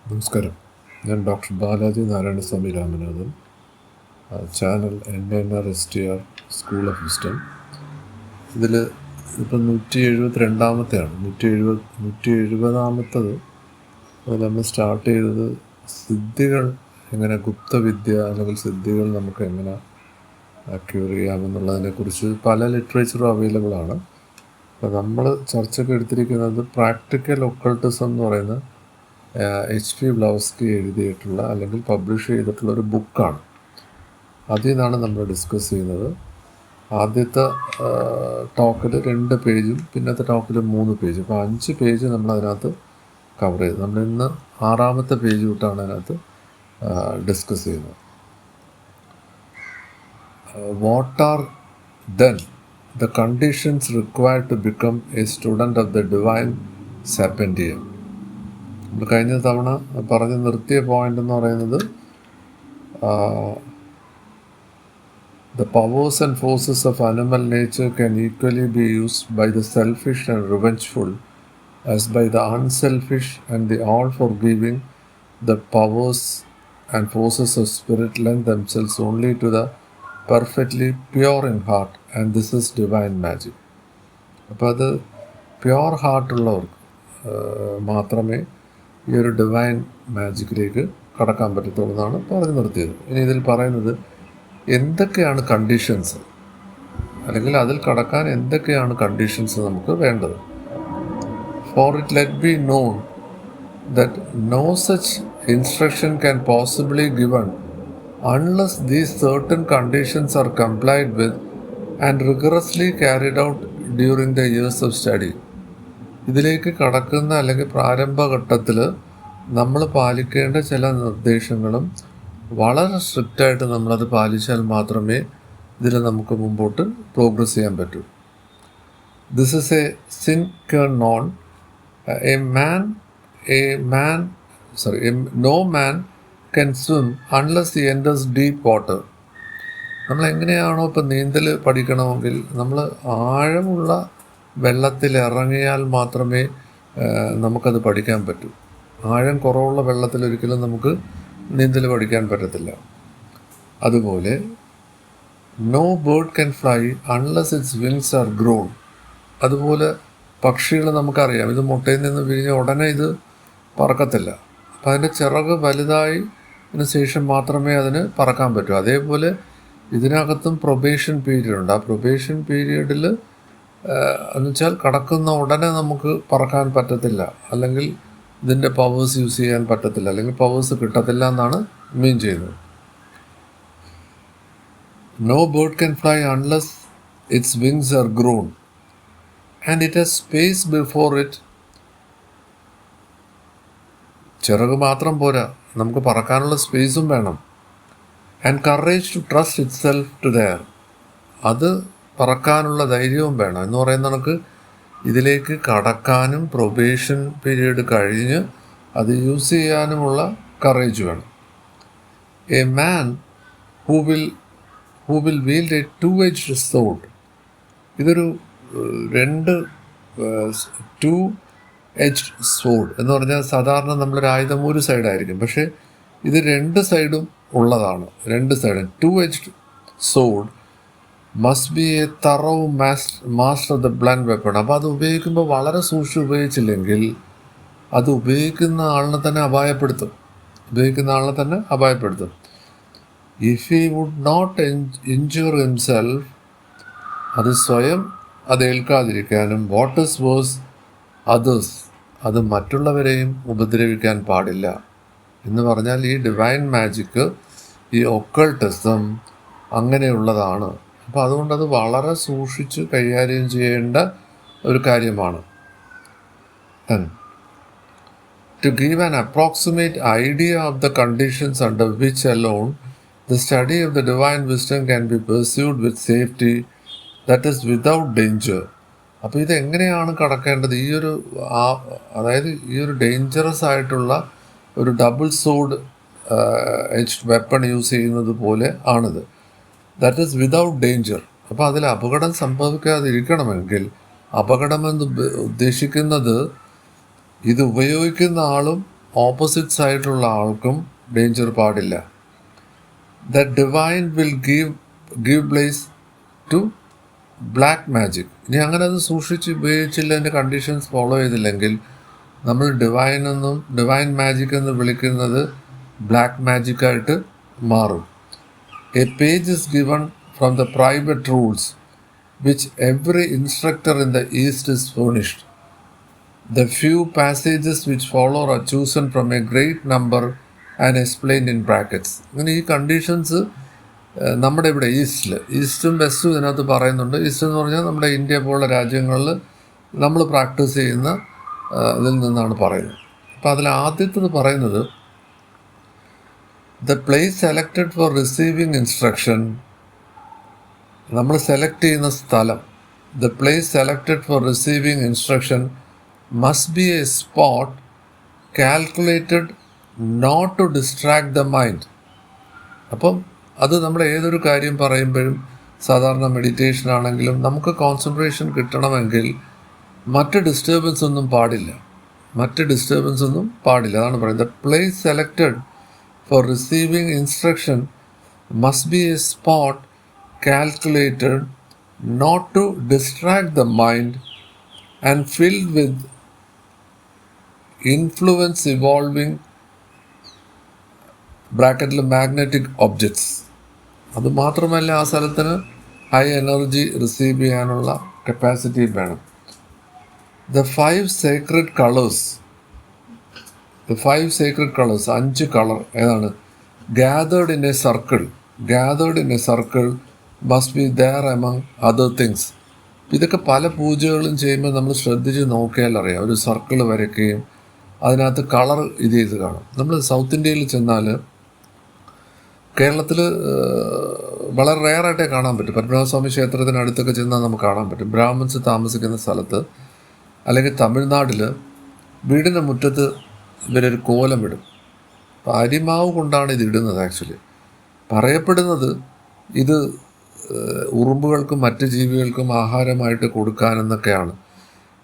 നമസ്കാരം. ഞാൻ doctor Balaji Narayanaswamy Ramanathan, channel NNR-STR school of wisdom. ഇതിൽ ഇപ്പം 172-ാമത്തെയാണ്. 170-ാമത്തത് നമ്മൾ സ്റ്റാർട്ട് ചെയ്തത് സിദ്ധികൾ എങ്ങനെ, ഗുപ്തവിദ്യ അല്ലെങ്കിൽ സിദ്ധികൾ നമുക്ക് എങ്ങനെ അക്യൂർ ചെയ്യാമെന്നുള്ളതിനെക്കുറിച്ച് പല ലിറ്ററേച്ചറും അവൈലബിൾ ആണ്. അപ്പോൾ നമ്മൾ ചർച്ചയ്ക്ക് എടുത്തിരിക്കുന്നത് പ്രാക്ടിക്കൽ ഒക്കൾട്ടിസം എന്ന് പറയുന്ന HP ബ്ലൗസ്കി എഴുതിയിട്ടുള്ള അല്ലെങ്കിൽ പബ്ലിഷ് ചെയ്തിട്ടുള്ള ഒരു ബുക്കാണ്. അതിൽ നിന്നാണ് നമ്മൾ ഡിസ്കസ് ചെയ്യുന്നത്. ആദ്യത്തെ ടോക്കിൽ 2 പേജും പിന്നത്തെ ടോക്കിൽ 3 പേജും, അപ്പോൾ 5 പേജ് നമ്മളതിനകത്ത് കവർ ചെയ്തു. നമ്മളിന്ന് 6-ാമത്തെ പേജ് തൊട്ടാണ് അതിനകത്ത് ഡിസ്കസ് ചെയ്യുന്നത്. What are then the conditions required to become a student of the divine സാപ്പൻറ്റിയം. നമ്മൾ കഴിഞ്ഞ തവണ പറഞ്ഞ് നിർത്തിയ പോയിന്റ് എന്ന് പറയുന്നത് the powers and forces of animal nature can equally be used by the selfish and revengeful as by the unselfish and the all-forgiving. The powers and forces of spirit lend themselves only to the perfectly pure in heart, and this is divine magic. അപ്പോൾ അത് pure ഹാർട്ടുള്ളവർക്ക് മാത്രമേ ഈ ഒരു divine മാജിക്കിലേക്ക് കടക്കാൻ പറ്റത്തുള്ളൂ എന്നാണ് പറഞ്ഞു നിർത്തിയത്. ഇനി ഇതിൽ പറയുന്നത് എന്തൊക്കെയാണ് കണ്ടീഷൻസ്, അല്ലെങ്കിൽ അതിൽ കടക്കാൻ എന്തൊക്കെയാണ് കണ്ടീഷൻസ് നമുക്ക് വേണ്ടത്. For it let be known that no such instruction can possibly given unless these certain conditions are complied with and rigorously carried out during the years of study. ഇതിലേക്ക് കടക്കുന്ന അല്ലെങ്കിൽ പ്രാരംഭഘട്ടത്തിൽ നമ്മൾ പാലിക്കേണ്ട ചില നിർദ്ദേശങ്ങളും വളരെ സ്ട്രിക്റ്റായിട്ട് നമ്മളത് പാലിച്ചാൽ മാത്രമേ ഇതിൽ നമുക്ക് മുമ്പോട്ട് പ്രോഗ്രസ് ചെയ്യാൻ പറ്റൂ. This is a sine qua non no man can swim unless he enters deep water. നമ്മൾ എങ്ങനെയാണോ ഇപ്പം നീന്തൽ പഠിക്കണമെങ്കിൽ നമ്മൾ ആഴമുള്ള വെള്ളത്തിൽ ഇറങ്ങിയാൽ മാത്രമേ നമുക്കത് പഠിക്കാൻ പറ്റൂ. ആഴം കുറവുള്ള വെള്ളത്തിൽ ഒരിക്കലും നമുക്ക് നീന്തൽ പഠിക്കാൻ പറ്റത്തില്ല. അതുപോലെ no bird can fly unless its wings are grown. അതുപോലെ പക്ഷികൾ നമുക്കറിയാം, ഇത് മുട്ടയിൽ നിന്ന് വിരിഞ്ഞ ഉടനെ ഇത് പറക്കത്തില്ല. അപ്പം അതിൻ്റെ ചിറക് വലുതായതിനു ശേഷം മാത്രമേ അതിന് പറക്കാൻ പറ്റൂ. അതേപോലെ ഇതിനകത്തും പ്രൊബേഷൻ പീരീഡ് ഉണ്ട്. ആ പ്രൊബേഷൻ പീരീഡിൽ എന്നുവെച്ചാൽ കടക്കുന്ന ഉടനെ നമുക്ക് പറക്കാൻ പറ്റത്തില്ല, അല്ലെങ്കിൽ ഇതിൻ്റെ പവേഴ്സ് യൂസ് ചെയ്യാൻ പറ്റത്തില്ല, അല്ലെങ്കിൽ പവേഴ്സ് കിട്ടത്തില്ല എന്നാണ് മീൻ ചെയ്യുന്നത്. No bird can fly unless its wings are grown and it has space before it. ചിറക് മാത്രം പോരാ, നമുക്ക് പറക്കാനുള്ള സ്പേസും വേണം. And courage to trust itself to there. അത് പറക്കാനുള്ള ധൈര്യവും വേണം. എന്ന് പറയുന്ന കണക്ക് ഇതിലേക്ക് കടക്കാനും പ്രൊബേഷൻ പീരീഡ് കഴിഞ്ഞ് അത് യൂസ് ചെയ്യാനുമുള്ള കറേജ് വേണം. A man who will wheeled A 2-edged sword. ഇതൊരു 2-edged sword എന്ന് പറഞ്ഞാൽ സാധാരണ നമ്മളൊരു ആയുധം ഒരു സൈഡായിരിക്കും, പക്ഷേ ഇത് 2 സൈഡും ഉള്ളതാണ്. 2 സൈഡും 2-edged sword must be A തറവ് master of the blunt weapon. അപ്പോൾ അത് ഉപയോഗിക്കുമ്പോൾ വളരെ സൂക്ഷിച്ച് ഉപയോഗിച്ചില്ലെങ്കിൽ അത് ഉപയോഗിക്കുന്ന ആളിനെ തന്നെ അപായപ്പെടുത്തും. If he would not injure himself, അത് സ്വയം അത് ഏൽക്കാതിരിക്കാനും, വാട്ട് ഈസ് വേഴ്സ് അതേഴ്സ്, അത് മറ്റുള്ളവരെയും ഉപദ്രവിക്കാൻ പാടില്ല. എന്ന് പറഞ്ഞാൽ ഈ ഡിവൈൻ മാജിക്ക്, ഈ ഒക്കൾട്ടിസം അങ്ങനെയുള്ളതാണ്. അപ്പോൾ അതുകൊണ്ടത് വളരെ സൂക്ഷിച്ച് കൈകാര്യം ചെയ്യേണ്ട ഒരു കാര്യമാണ്. To give an approximate idea of the conditions under which alone the study of the divine wisdom can be pursued with safety, that is without danger. അപ്പോൾ ഇതെങ്ങനെയാണ് കടക്കേണ്ടത്? അതായത് ഈ ഒരു ഡേഞ്ചറസ് ആയിട്ടുള്ള ഒരു ഡബിൾ സോഡ് വെപ്പൺ യൂസ് ചെയ്യുന്നത് പോലെ ആണിത്. That is without danger. അപ്പോൾ അതിൽ അപകടം സംഭവിക്കാതിരിക്കണമെങ്കിൽ, അപകടമെന്ന് ഉദ്ദേശിക്കുന്നത് ഇത് ഉപയോഗിക്കുന്ന ആളും ഓപ്പോസിറ്റ് സൈഡിലുള്ള ആൾക്കും ഡേഞ്ചർ പാടില്ല. The divine will give place to black magic. ഇനി അങ്ങനെ അത് സൂക്ഷിച്ച് ഉപയോഗിച്ചില്ല, അതിൻ്റെ കണ്ടീഷൻസ് ഫോളോ ചെയ്തില്ലെങ്കിൽ നമ്മൾ ഡിവൈൻ മാജിക് എന്ന് വിളിക്കുന്നത് ബ്ലാക്ക് മാജിക്കായിട്ട് മാറും. A page is given from the private rules which every instructor in the east is furnished. The few passages which follow are chosen from a great number and explained in brackets. ഇങ്ങനെ ഈ conditions നമ്മുടെ ഇവിടെ ഈസ്റ്റും വെസ്റ്റും ഇതിനകത്ത് പറയുന്നുണ്ട്. East എന്ന് പറഞ്ഞാൽ നമ്മുടെ ഇന്ത്യ പോലുള്ള രാജ്യങ്ങളിൽ നമ്മൾ പ്രാക്ടീസ് ചെയ്യുന്ന ഇതിൽ നിന്നാണ് പറയുന്നത്. അപ്പോൾ അതിൽ ആദ്യത്തേത് പറയുന്നത് the place selected for receiving instruction. നമ്മൾ സെലക്ട് ചെയ്യുന്ന സ്ഥലം, the place selected for receiving instruction must be a spot calculated not to distract the mind. അപ്പം അത് നമ്മൾ ഏതൊരു കാര്യം പറയുമ്പോഴും, സാധാരണ മെഡിറ്റേഷൻ ആണെങ്കിലും നമുക്ക് കോൺസെൻട്രേഷൻ കിട്ടണമെങ്കിൽ മറ്റ് ഡിസ്റ്റർബൻസ് ഒന്നും പാടില്ല. അതാണ് പറയുന്നത്. The place selected for receiving instruction must be a spot calculated not to distract the mind and filled with influence evolving ബ്രാക്കറ്റിൽ മാഗ്നറ്റിക് ഒബ്ജക്ട്സ്. അതുമാത്രമല്ല, ആ സ്ഥലത്തിന് ഹൈ എനർജി റിസീവ് ചെയ്യാനുള്ള കപ്പാസിറ്റി വേണം. The five sacred colours 5 colour ഏതാണ്? gathered in a circle must be there among other things. ഇതൊക്കെ പല പൂജകളും ചെയ്യുമ്പോൾ നമ്മൾ ശ്രദ്ധിച്ച് നോക്കിയാൽ അറിയാം. ഒരു സർക്കിൾ വരയ്ക്കുകയും അതിനകത്ത് കളർ ഇത് ചെയ്ത് കാണും. നമ്മൾ സൗത്ത് ഇന്ത്യയിൽ ചെന്നാൽ, കേരളത്തിൽ വളരെ റെയറായിട്ടേ കാണാൻ പറ്റും. പത്മനാഭസ്വാമി ക്ഷേത്രത്തിനടുത്തൊക്കെ ചെന്നാൽ നമുക്ക് കാണാൻ പറ്റും. ബ്രാഹ്മിൻസ് താമസിക്കുന്ന സ്ഥലത്ത്, അല്ലെങ്കിൽ തമിഴ്നാട്ടിൽ വീടിൻ്റെ മുറ്റത്ത് ഇവരൊരു കോലം ഇടും. അപ്പോൾ അരിമാവ് കൊണ്ടാണ് ഇത് ഇടുന്നത്. ആക്ച്വലി പറയപ്പെടുന്നത് ഇത് ഉറുമ്പുകൾക്കും മറ്റ് ജീവികൾക്കും ആഹാരമായിട്ട് കൊടുക്കാനെന്നൊക്കെയാണ്.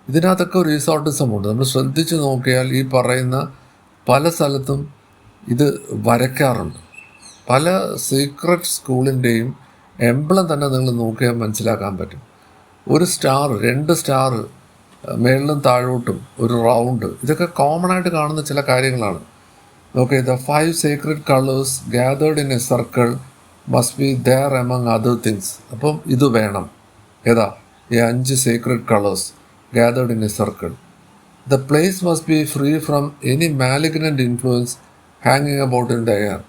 ഇതിനകത്തൊക്കെ ഒരു റിസോർട്ടിസമുണ്ട്. നമ്മൾ ശ്രദ്ധിച്ച് നോക്കിയാൽ ഈ പറയുന്ന പല സ്ഥലത്തും ഇത് വരയ്ക്കാറുണ്ട്. പല സീക്രട്ട് സ്കൂളിൻ്റെയും എംബ്ലം തന്നെ നിങ്ങൾ നോക്കിയാൽ മനസ്സിലാക്കാൻ പറ്റും. ഒരു സ്റ്റാർ, 2 സ്റ്റാർ, മേളിലും താഴോട്ടും ഒരു റൗണ്ട്, ഇതൊക്കെ കോമൺ ആയിട്ട് കാണുന്ന ചില കാര്യങ്ങളാണ്. Okay, the 5 secret colours gathered in a circle must be there among other things. അപ്പം ഇത് വേണം. ഏതാ? ഈ 5 secret colours gathered in a circle. The place must be free from any malignant influence hanging about in the air.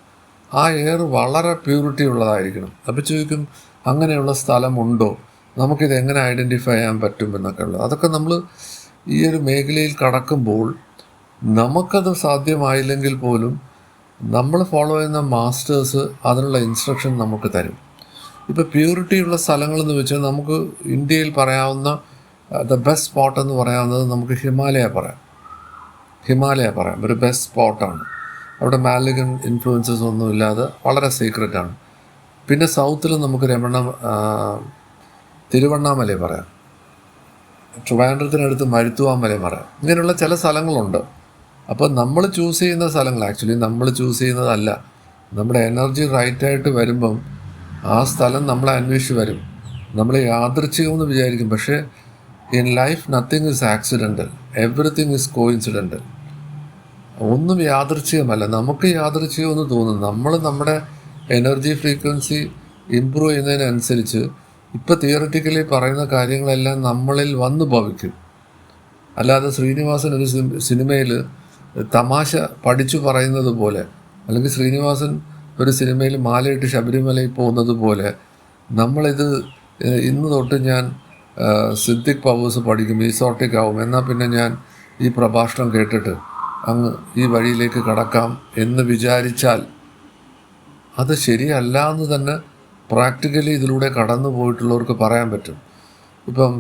ആ air വളരെ purity ഉള്ളതായിരിക്കണം. അപ്പോൾ ചോദിക്കും, അങ്ങനെയുള്ള സ്ഥലമുണ്ടോ, നമുക്കിത് എങ്ങനെ ഐഡൻറ്റിഫൈ ചെയ്യാൻ പറ്റും എന്നൊക്കെ ഉള്ളത്. അതൊക്കെ നമ്മൾ ഈ ഒരു മേഖലയിൽ കടക്കുമ്പോൾ നമുക്കത് സാധ്യമായില്ലെങ്കിൽ പോലും നമ്മൾ ഫോളോ ചെയ്യുന്ന മാസ്റ്റേഴ്സ് അതിനുള്ള ഇൻസ്ട്രക്ഷൻ നമുക്ക് തരും. ഇപ്പോൾ പ്യൂരിറ്റിയുള്ള സ്ഥലങ്ങളെന്ന് വെച്ചാൽ നമുക്ക് ഇന്ത്യയിൽ പറയാവുന്ന ദ ബെസ്റ്റ് സ്പോട്ട് എന്ന് പറയാവുന്നത് നമുക്ക് ഹിമാലയ പറയാം. ഒരു ബെസ്റ്റ് സ്പോട്ടാണ്. അവിടെ മാലിഗൻ ഇൻഫ്ലുവൻസസ് ഒന്നും ഇല്ലാതെ വളരെ സീക്രറ്റാണ്. പിന്നെ സൗത്തിൽ നമുക്ക് തിരുവണ്ണാമല പറയാം, ട്രിവാൻഡ്രത്തിനടുത്ത് മരുത്തുവാമല പറയാം. ഇങ്ങനെയുള്ള ചില സ്ഥലങ്ങളുണ്ട്. അപ്പോൾ നമ്മൾ ചൂസ് ചെയ്യുന്ന സ്ഥലങ്ങൾ ആക്ച്വലി നമ്മൾ ചൂസ് ചെയ്യുന്നതല്ല. നമ്മുടെ എനർജി റൈറ്റായിട്ട് വരുമ്പം ആ സ്ഥലം നമ്മളെ അന്വേഷിച്ച് വരും. നമ്മൾ യാദൃച്ഛികമെന്ന് വിചാരിക്കും. പക്ഷേ in life nothing is accidental, everything is coincidental. ഒന്നും യാദൃച്ഛികമല്ല. നമുക്ക് യാദൃച്ഛികമെന്ന് തോന്നും. നമ്മൾ നമ്മുടെ എനർജി ഫ്രീക്വൻസി ഇമ്പ്രൂവ് ചെയ്യുന്നതിനനുസരിച്ച് ഇപ്പോൾ തിയററ്റിക്കലി പറയുന്ന കാര്യങ്ങളെല്ലാം നമ്മളിൽ വന്നു ഭവിക്കും. അല്ലാതെ ശ്രീനിവാസൻ ഒരു സിനിമയിൽ തമാശ പഠിച്ചു പറയുന്നത് പോലെ, അല്ലെങ്കിൽ ശ്രീനിവാസൻ ഒരു സിനിമയിൽ മാലയിട്ട് ശബരിമലയിൽ പോകുന്നത് പോലെ നമ്മളിത് ഇന്ന് തൊട്ട് ഞാൻ സിദ്ധിക് പവേഴ്സ് പഠിക്കും, ഈസോട്ടിക് ആവും, എന്നാൽ പിന്നെ ഞാൻ ഈ പ്രഭാഷണം കേട്ടിട്ട് അങ്ങ് ഈ വഴിയിലേക്ക് കടക്കാം എന്ന് വിചാരിച്ചാൽ അത് ശരിയല്ല എന്ന് തന്നെ പ്രാക്ടിക്കലി ഇതിലൂടെ കടന്നു പോയിട്ടുള്ളവർക്ക് പറയാൻ പറ്റും. ഇപ്പം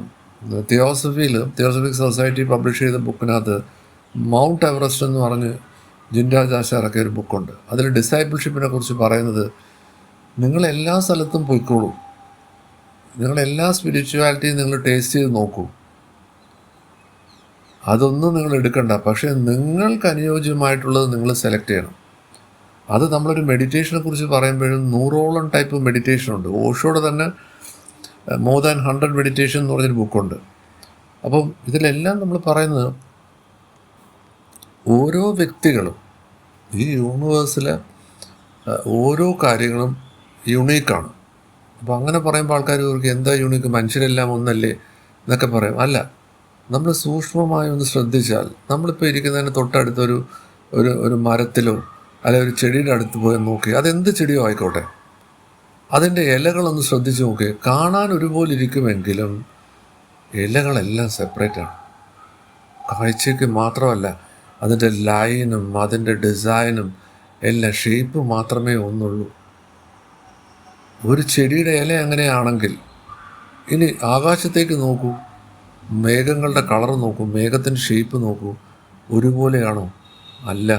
തിയോസഫിക് സൊസൈറ്റി പബ്ലിഷ് ചെയ്ത ബുക്കിനകത്ത് മൗണ്ട് എവറസ്റ്റ് എന്ന് പറഞ്ഞ് ജിൻരാജ് ആശ ഇറക്കിയ ഒരു ബുക്കുണ്ട്. അതിൽ ഡിസൈപ്പിൾഷിപ്പിനെ കുറിച്ച് പറയുന്നത്, നിങ്ങളെല്ലാ സ്ഥലത്തും പോയിക്കോളൂ, നിങ്ങളെല്ലാ സ്പിരിച്വാലിറ്റിയും നിങ്ങൾ ടേസ്റ്റ് ചെയ്ത് നോക്കൂ. അതൊന്നും നിങ്ങൾ എടുക്കണ്ട. പക്ഷേ നിങ്ങൾക്ക് അനുയോജ്യമായിട്ടുള്ളത് നിങ്ങൾ സെലക്ട് ചെയ്യണം. അത് നമ്മളൊരു മെഡിറ്റേഷനെ കുറിച്ച് പറയുമ്പോഴും 100ഓളം ടൈപ്പ് മെഡിറ്റേഷൻ ഉണ്ട്. ഓഷോയുടെ തന്നെ മോർ ദാൻ 100 മെഡിറ്റേഷൻ എന്ന് പറഞ്ഞൊരു ബുക്കുണ്ട്. അപ്പം ഇതിലെല്ലാം നമ്മൾ പറയുന്നത് ഓരോ വ്യക്തികളും ഈ യൂണിവേഴ്സിലെ ഓരോ കാര്യങ്ങളും യുണീക്കാണ്. അപ്പോൾ അങ്ങനെ പറയുമ്പോൾ ആൾക്കാർ ഇവർക്ക് എന്താ യൂണീക്ക്, മനുഷ്യരെല്ലാം ഒന്നല്ലേ എന്നൊക്കെ പറയും. അല്ല, നമ്മൾ സൂക്ഷ്മമായി ഒന്ന് ശ്രദ്ധിച്ചാൽ, നമ്മളിപ്പോൾ ഇരിക്കുന്നതിന് തൊട്ടടുത്തൊരു ഒരു ഒരു മരത്തിലോ അല്ലെ ഒരു ചെടിയുടെ അടുത്ത് പോയി നോക്കി, അതെന്ത് ചെടിയോ ആയിക്കോട്ടെ, അതിൻ്റെ ഇലകളൊന്ന് ശ്രദ്ധിച്ച് നോക്കി. കാണാൻ ഒരുപോലെ ഇരിക്കുമെങ്കിലും ഇലകളെല്ലാം സെപ്പറേറ്റാണ്. കാഴ്ചയ്ക്ക് മാത്രമല്ല, അതിൻ്റെ ലൈനും അതിൻ്റെ ഡിസൈനും എല്ലാം ഷേപ്പ് മാത്രമേ ഒന്നുള്ളൂ. ഒരു ചെടിയുടെ ഇല അങ്ങനെയാണെങ്കിൽ ഇനി ആകാശത്തേക്ക് നോക്കൂ, മേഘങ്ങളുടെ കളർ നോക്കൂ, മേഘത്തിൻ്റെ ഷേപ്പ് നോക്കൂ, ഒരുപോലെയാണോ? അല്ല.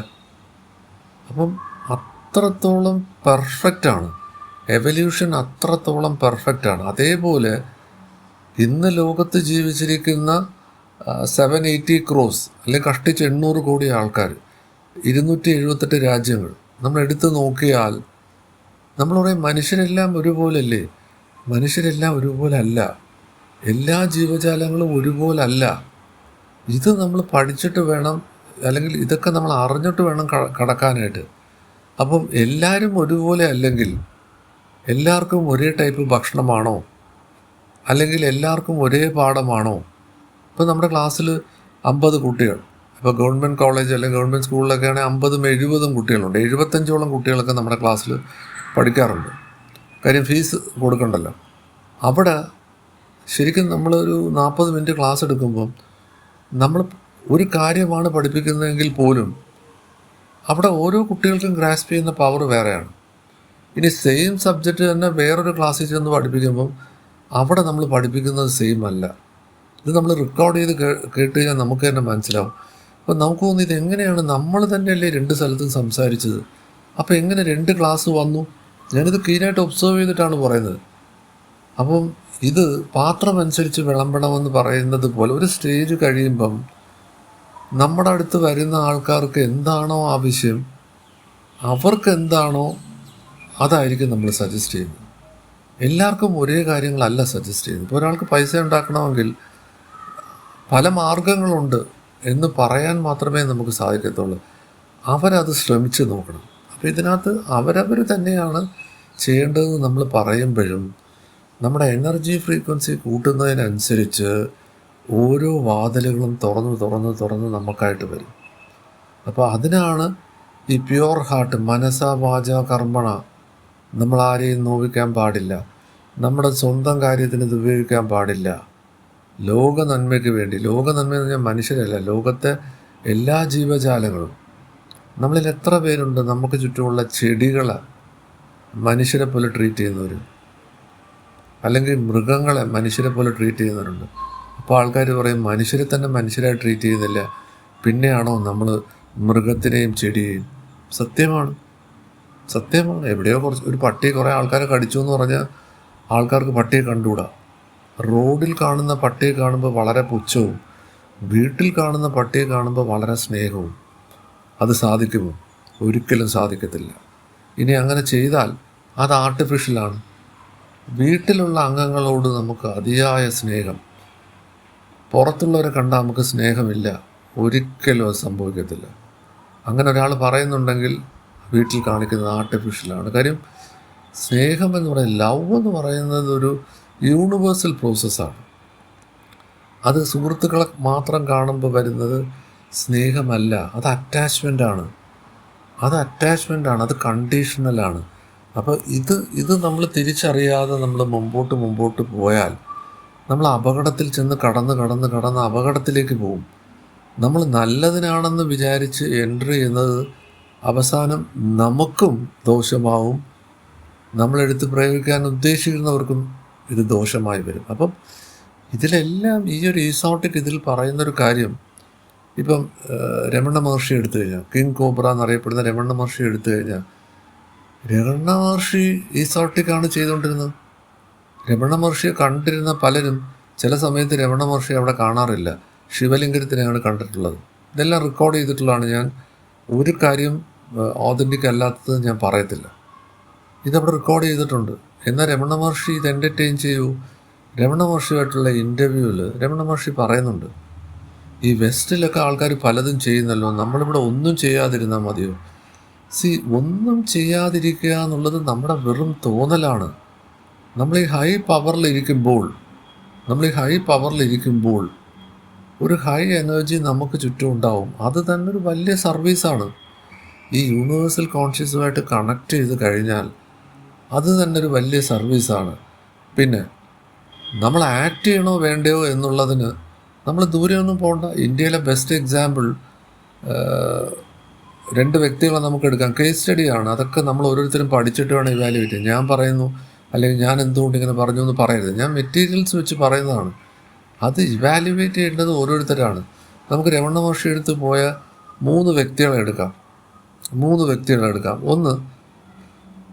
അപ്പം അത്രത്തോളം പെർഫെക്റ്റാണ് എവല്യൂഷൻ, അത്രത്തോളം പെർഫെക്റ്റാണ്. അതേപോലെ ഇന്ന് ലോകത്ത് ജീവിച്ചിരിക്കുന്ന 780 crores അല്ലെങ്കിൽ കഷ്ടിച്ച് 800 കോടി ആൾക്കാർ, 278 രാജ്യങ്ങൾ നമ്മൾ എടുത്തു നോക്കിയാൽ നമ്മൾ പറയും മനുഷ്യരെല്ലാം ഒരുപോലല്ലേ? മനുഷ്യരെല്ലാം ഒരുപോലെ അല്ല. എല്ലാ ജീവജാലങ്ങളും ഒരുപോലെ അല്ല. ഇത് നമ്മൾ പഠിച്ചിട്ട് വേണം, അല്ലെങ്കിൽ ഇതൊക്കെ നമ്മൾ അറിഞ്ഞിട്ട് വേണം കടക്കാനായിട്ട്. അപ്പം എല്ലാവരും ഒരുപോലെ അല്ലെങ്കിൽ എല്ലാവർക്കും ഒരേ ടൈപ്പ് ഭക്ഷണമാണോ? അല്ലെങ്കിൽ എല്ലാവർക്കും ഒരേ പാഠമാണോ? ഇപ്പോൾ നമ്മുടെ ക്ലാസ്സിൽ 50 കുട്ടികൾ, ഇപ്പോൾ ഗവൺമെൻറ് കോളേജ് അല്ലെങ്കിൽ ഗവൺമെൻറ് സ്കൂളിലൊക്കെ ആണെങ്കിൽ 50ഉം 70ഉം കുട്ടികളുണ്ട്. 75ഓളം കുട്ടികളൊക്കെ നമ്മുടെ ക്ലാസ്സിൽ പഠിക്കാറുണ്ട്. കാര്യം ഫീസ് കൊടുക്കണ്ടല്ലോ. അവിടെ ശരിക്കും നമ്മളൊരു 40 മിനിറ്റ് ക്ലാസ് എടുക്കുമ്പം നമ്മൾ ഒരു കാര്യമാണ് പഠിപ്പിക്കുന്നതെങ്കിൽ പോലും അവിടെ ഓരോ കുട്ടികൾക്കും ഗ്രാസ്പ് ചെയ്യുന്ന പവർ വേറെയാണ്. ഇനി സെയിം സബ്ജക്റ്റ് തന്നെ വേറൊരു ക്ലാസ്സിൽ ചെന്ന് പഠിപ്പിക്കുമ്പം അവിടെ നമ്മൾ പഠിപ്പിക്കുന്നത് സെയിം അല്ല. ഇത് നമ്മൾ റെക്കോർഡ് ചെയ്ത് കേട്ട് കഴിഞ്ഞാൽ നമുക്ക് തന്നെ മനസ്സിലാവും. അപ്പം നമുക്ക് തോന്നുന്നു ഇതെങ്ങനെയാണ്, നമ്മൾ തന്നെയല്ലേ 2 സ്ഥലത്തും സംസാരിച്ചത്, അപ്പോൾ എങ്ങനെ 2 ക്ലാസ് വന്നു? ഞാനിത് ക്ലീനായിട്ട് ഒബ്സർവ് ചെയ്തിട്ടാണ് പറയുന്നത്. അപ്പം ഇത് പാത്രം അനുസരിച്ച് വിളമ്പണമെന്ന് പറയുന്നത് പോലെ ഒരു സ്റ്റേജ് കഴിയുമ്പം നമ്മുടെ അടുത്ത് വരുന്ന ആൾക്കാർക്ക് എന്താണോ ആവശ്യം, അവർക്ക് എന്താണോ അതായിരിക്കും നമ്മൾ സജസ്റ്റ് ചെയ്യുന്നത്. എല്ലാവർക്കും ഒരേ കാര്യങ്ങളല്ല സജസ്റ്റ് ചെയ്യുന്നത്. ഇപ്പോൾ ഒരാൾക്ക് പൈസ ഉണ്ടാക്കണമെങ്കിൽ പല മാർഗങ്ങളുണ്ട് എന്ന് പറയാൻ മാത്രമേ നമുക്ക് സാധിക്കത്തുള്ളൂ. അവരത് ശ്രമിച്ച് നോക്കണം. അപ്പോൾ ഇതിനകത്ത് അവരവർ തന്നെയാണ് ചെയ്യേണ്ടതെന്ന് നമ്മൾ പറയുമ്പോഴും നമ്മുടെ എനർജി ഫ്രീക്വൻസി കൂട്ടുന്നതിനനുസരിച്ച് ഓരോ വാതിലുകളും തുറന്ന് നമുക്കായിട്ട് വരും. അപ്പോൾ അതിനാണ് ഈ പ്യുവർ ഹാർട്ട്, മനസ്സ വാച കർമ്മണ, നമ്മൾ ആരെയും നോവിക്കാൻ പാടില്ല, നമ്മുടെ സ്വന്തം കാര്യത്തിന് ഇത് ഉപയോഗിക്കാൻ പാടില്ല, ലോക നന്മയ്ക്ക് വേണ്ടി. ലോക നന്മ എന്ന് പറഞ്ഞാൽ മനുഷ്യരല്ല, ലോകത്തെ എല്ലാ ജീവജാലങ്ങളും. നമ്മളിൽ എത്ര പേരുണ്ട് നമുക്ക് ചുറ്റുമുള്ള ചെടികളെ മനുഷ്യരെ പോലെ ട്രീറ്റ് ചെയ്യുന്നവർ, അല്ലെങ്കിൽ മൃഗങ്ങളെ മനുഷ്യരെ പോലെ ട്രീറ്റ് ചെയ്യുന്നവരുണ്ട്. അപ്പോൾ ആൾക്കാർ പറയും മനുഷ്യരെ തന്നെ മനുഷ്യരായി ട്രീറ്റ് ചെയ്യുന്നില്ല, പിന്നെയാണോ നമ്മൾ മൃഗത്തിനെയും ചെടിയെയും? സത്യമാണ്. എവിടെയോ ഒരു പട്ടി കുറേ ആൾക്കാരെ കടിച്ചു എന്ന് പറഞ്ഞാൽ ആൾക്കാർക്ക് പട്ടിയെ കണ്ടുകൂടാ. റോഡിൽ കാണുന്ന പട്ടിയെ കാണുമ്പോൾ വളരെ പുച്ഛവും, വീട്ടിൽ കാണുന്ന പട്ടിയെ കാണുമ്പോൾ വളരെ സ്നേഹവും. അത് സാധിക്കുമോ? ഒരിക്കലും സാധിക്കത്തില്ല. ഇനി അങ്ങനെ ചെയ്താൽ അത് ആർട്ടിഫിഷ്യലാണ്. വീട്ടിലുള്ള അംഗങ്ങളോട് നമുക്ക് അതിയായ സ്നേഹം, പുറത്തുള്ളവരെ കണ്ടാൽ നമുക്ക് സ്നേഹമില്ല, ഒരിക്കലും അത് സംഭവിക്കത്തില്ല. അങ്ങനെ ഒരാൾ പറയുന്നുണ്ടെങ്കിൽ വീട്ടിൽ കാണിക്കുന്നത് ആർട്ടിഫിഷ്യലാണ്. കാര്യം സ്നേഹം എന്ന് പറയുന്നത്, ലവ് എന്ന് പറയുന്നത് ഒരു യൂണിവേഴ്സൽ പ്രോസസ്സാണ്. അത് സുഹൃത്തുക്കളെ മാത്രം കാണുമ്പോൾ വരുന്നത് സ്നേഹമല്ല, അത് അറ്റാച്ച്മെൻ്റാണ്. അത് കണ്ടീഷണലാണ്. അപ്പോൾ ഇത് നമ്മൾ തിരിച്ചറിയാതെ നമ്മൾ മുമ്പോട്ട് പോയാൽ നമ്മൾ അപകടത്തിൽ ചെന്ന് കടന്ന് അപകടത്തിലേക്ക് പോകും. നമ്മൾ നല്ലതിനാണെന്ന് വിചാരിച്ച് എൻട്രി ചെയ്യുന്നത് അവസാനം നമുക്കും ദോഷമാവും, നമ്മളെടുത്ത് പ്രയോഗിക്കാൻ ഉദ്ദേശിക്കുന്നവർക്കും ഇത് ദോഷമായി വരും. അപ്പം ഇതിലെല്ലാം ഈ ഒരു ഈസോട്ടിക് ഇതിൽ പറയുന്നൊരു കാര്യം, ഇപ്പം രമണ മഹർഷി എടുത്തു കഴിഞ്ഞാൽ, കിങ് കോബ്ര എന്നറിയപ്പെടുന്ന രമണ മഹർഷി എടുത്തു കഴിഞ്ഞാൽ, രമണ മഹർഷി ഈസോട്ടിക്കാണ് ചെയ്തുകൊണ്ടിരുന്നത്. രമണ മഹർഷിയെ കണ്ടിരുന്ന പലരും ചില സമയത്ത് രമണ മഹർഷി അവിടെ കാണാറില്ല. ശിവലിംഗത്തിനെയാണ് കണ്ടിട്ടുള്ളത്. ഇതെല്ലാം റെക്കോർഡ് ചെയ്തിട്ടുള്ളതാണ്. ഞാൻ ഒരു കാര്യം ഓതൻറ്റിക് അല്ലാത്തത് ഞാൻ പറയത്തില്ല. ഇതവിടെ റെക്കോർഡ് ചെയ്തിട്ടുണ്ട്. എന്നാൽ രമണ മഹർഷി ഇത് എൻ്റർടൈൻ ചെയ്യൂ. രമണ മഹർഷിയുമായിട്ടുള്ള ഇൻ്റർവ്യൂവിൽ രമണ മഹർഷി പറയുന്നുണ്ട്, ഈ വെസ്റ്റിലൊക്കെ ആൾക്കാർ പലതും ചെയ്യുന്നല്ലോ, നമ്മളിവിടെ ഒന്നും ചെയ്യാതിരുന്നാൽ മതിയോ? ഒന്നും ചെയ്യാതിരിക്കുക എന്നുള്ളത് നമ്മുടെ വെറും തോന്നലാണ്. നമ്മൾ ഈ ഹൈ പവറിലിരിക്കുമ്പോൾ ഒരു ഹൈ എനർജി നമുക്ക് ചുറ്റും ഉണ്ടാവും. അത് തന്നെ ഒരു വലിയ സർവീസാണ്. ഈ യൂണിവേഴ്സൽ കോൺഷ്യസുമായിട്ട് കണക്ട് ചെയ്ത് കഴിഞ്ഞാൽ അത് തന്നെ ഒരു വലിയ സർവീസാണ്. പിന്നെ നമ്മൾ ആക്ട് ചെയ്യണോ വേണ്ടയോ എന്നുള്ളതിന് നമ്മൾ ദൂരെയൊന്നും പോകണ്ട. ഇന്ത്യയിലെ ബെസ്റ്റ് എക്സാമ്പിൾ 2 വ്യക്തികളെ നമുക്ക് എടുക്കാം. കേസ് സ്റ്റഡിയാണ്. അതൊക്കെ നമ്മൾ ഓരോരുത്തരും പഠിച്ചിട്ട് വേണം ഇവാലുവേറ്റ് ചെയ്യാൻ. ഞാൻ പറയുന്നു, അല്ലെങ്കിൽ ഞാൻ എന്തുകൊണ്ട് ഇങ്ങനെ പറഞ്ഞു എന്ന് പറയരുത്. ഞാൻ മെറ്റീരിയൽസ് വെച്ച് പറയുന്നതാണ്. അത് ഇവാലുവേറ്റ് ചെയ്യേണ്ടത് ഓരോരുത്തരാണ്. നമുക്ക് രമണ മഹർഷി എടുത്ത് പോയ 3 വ്യക്തികളെ എടുക്കാം. ഒന്ന്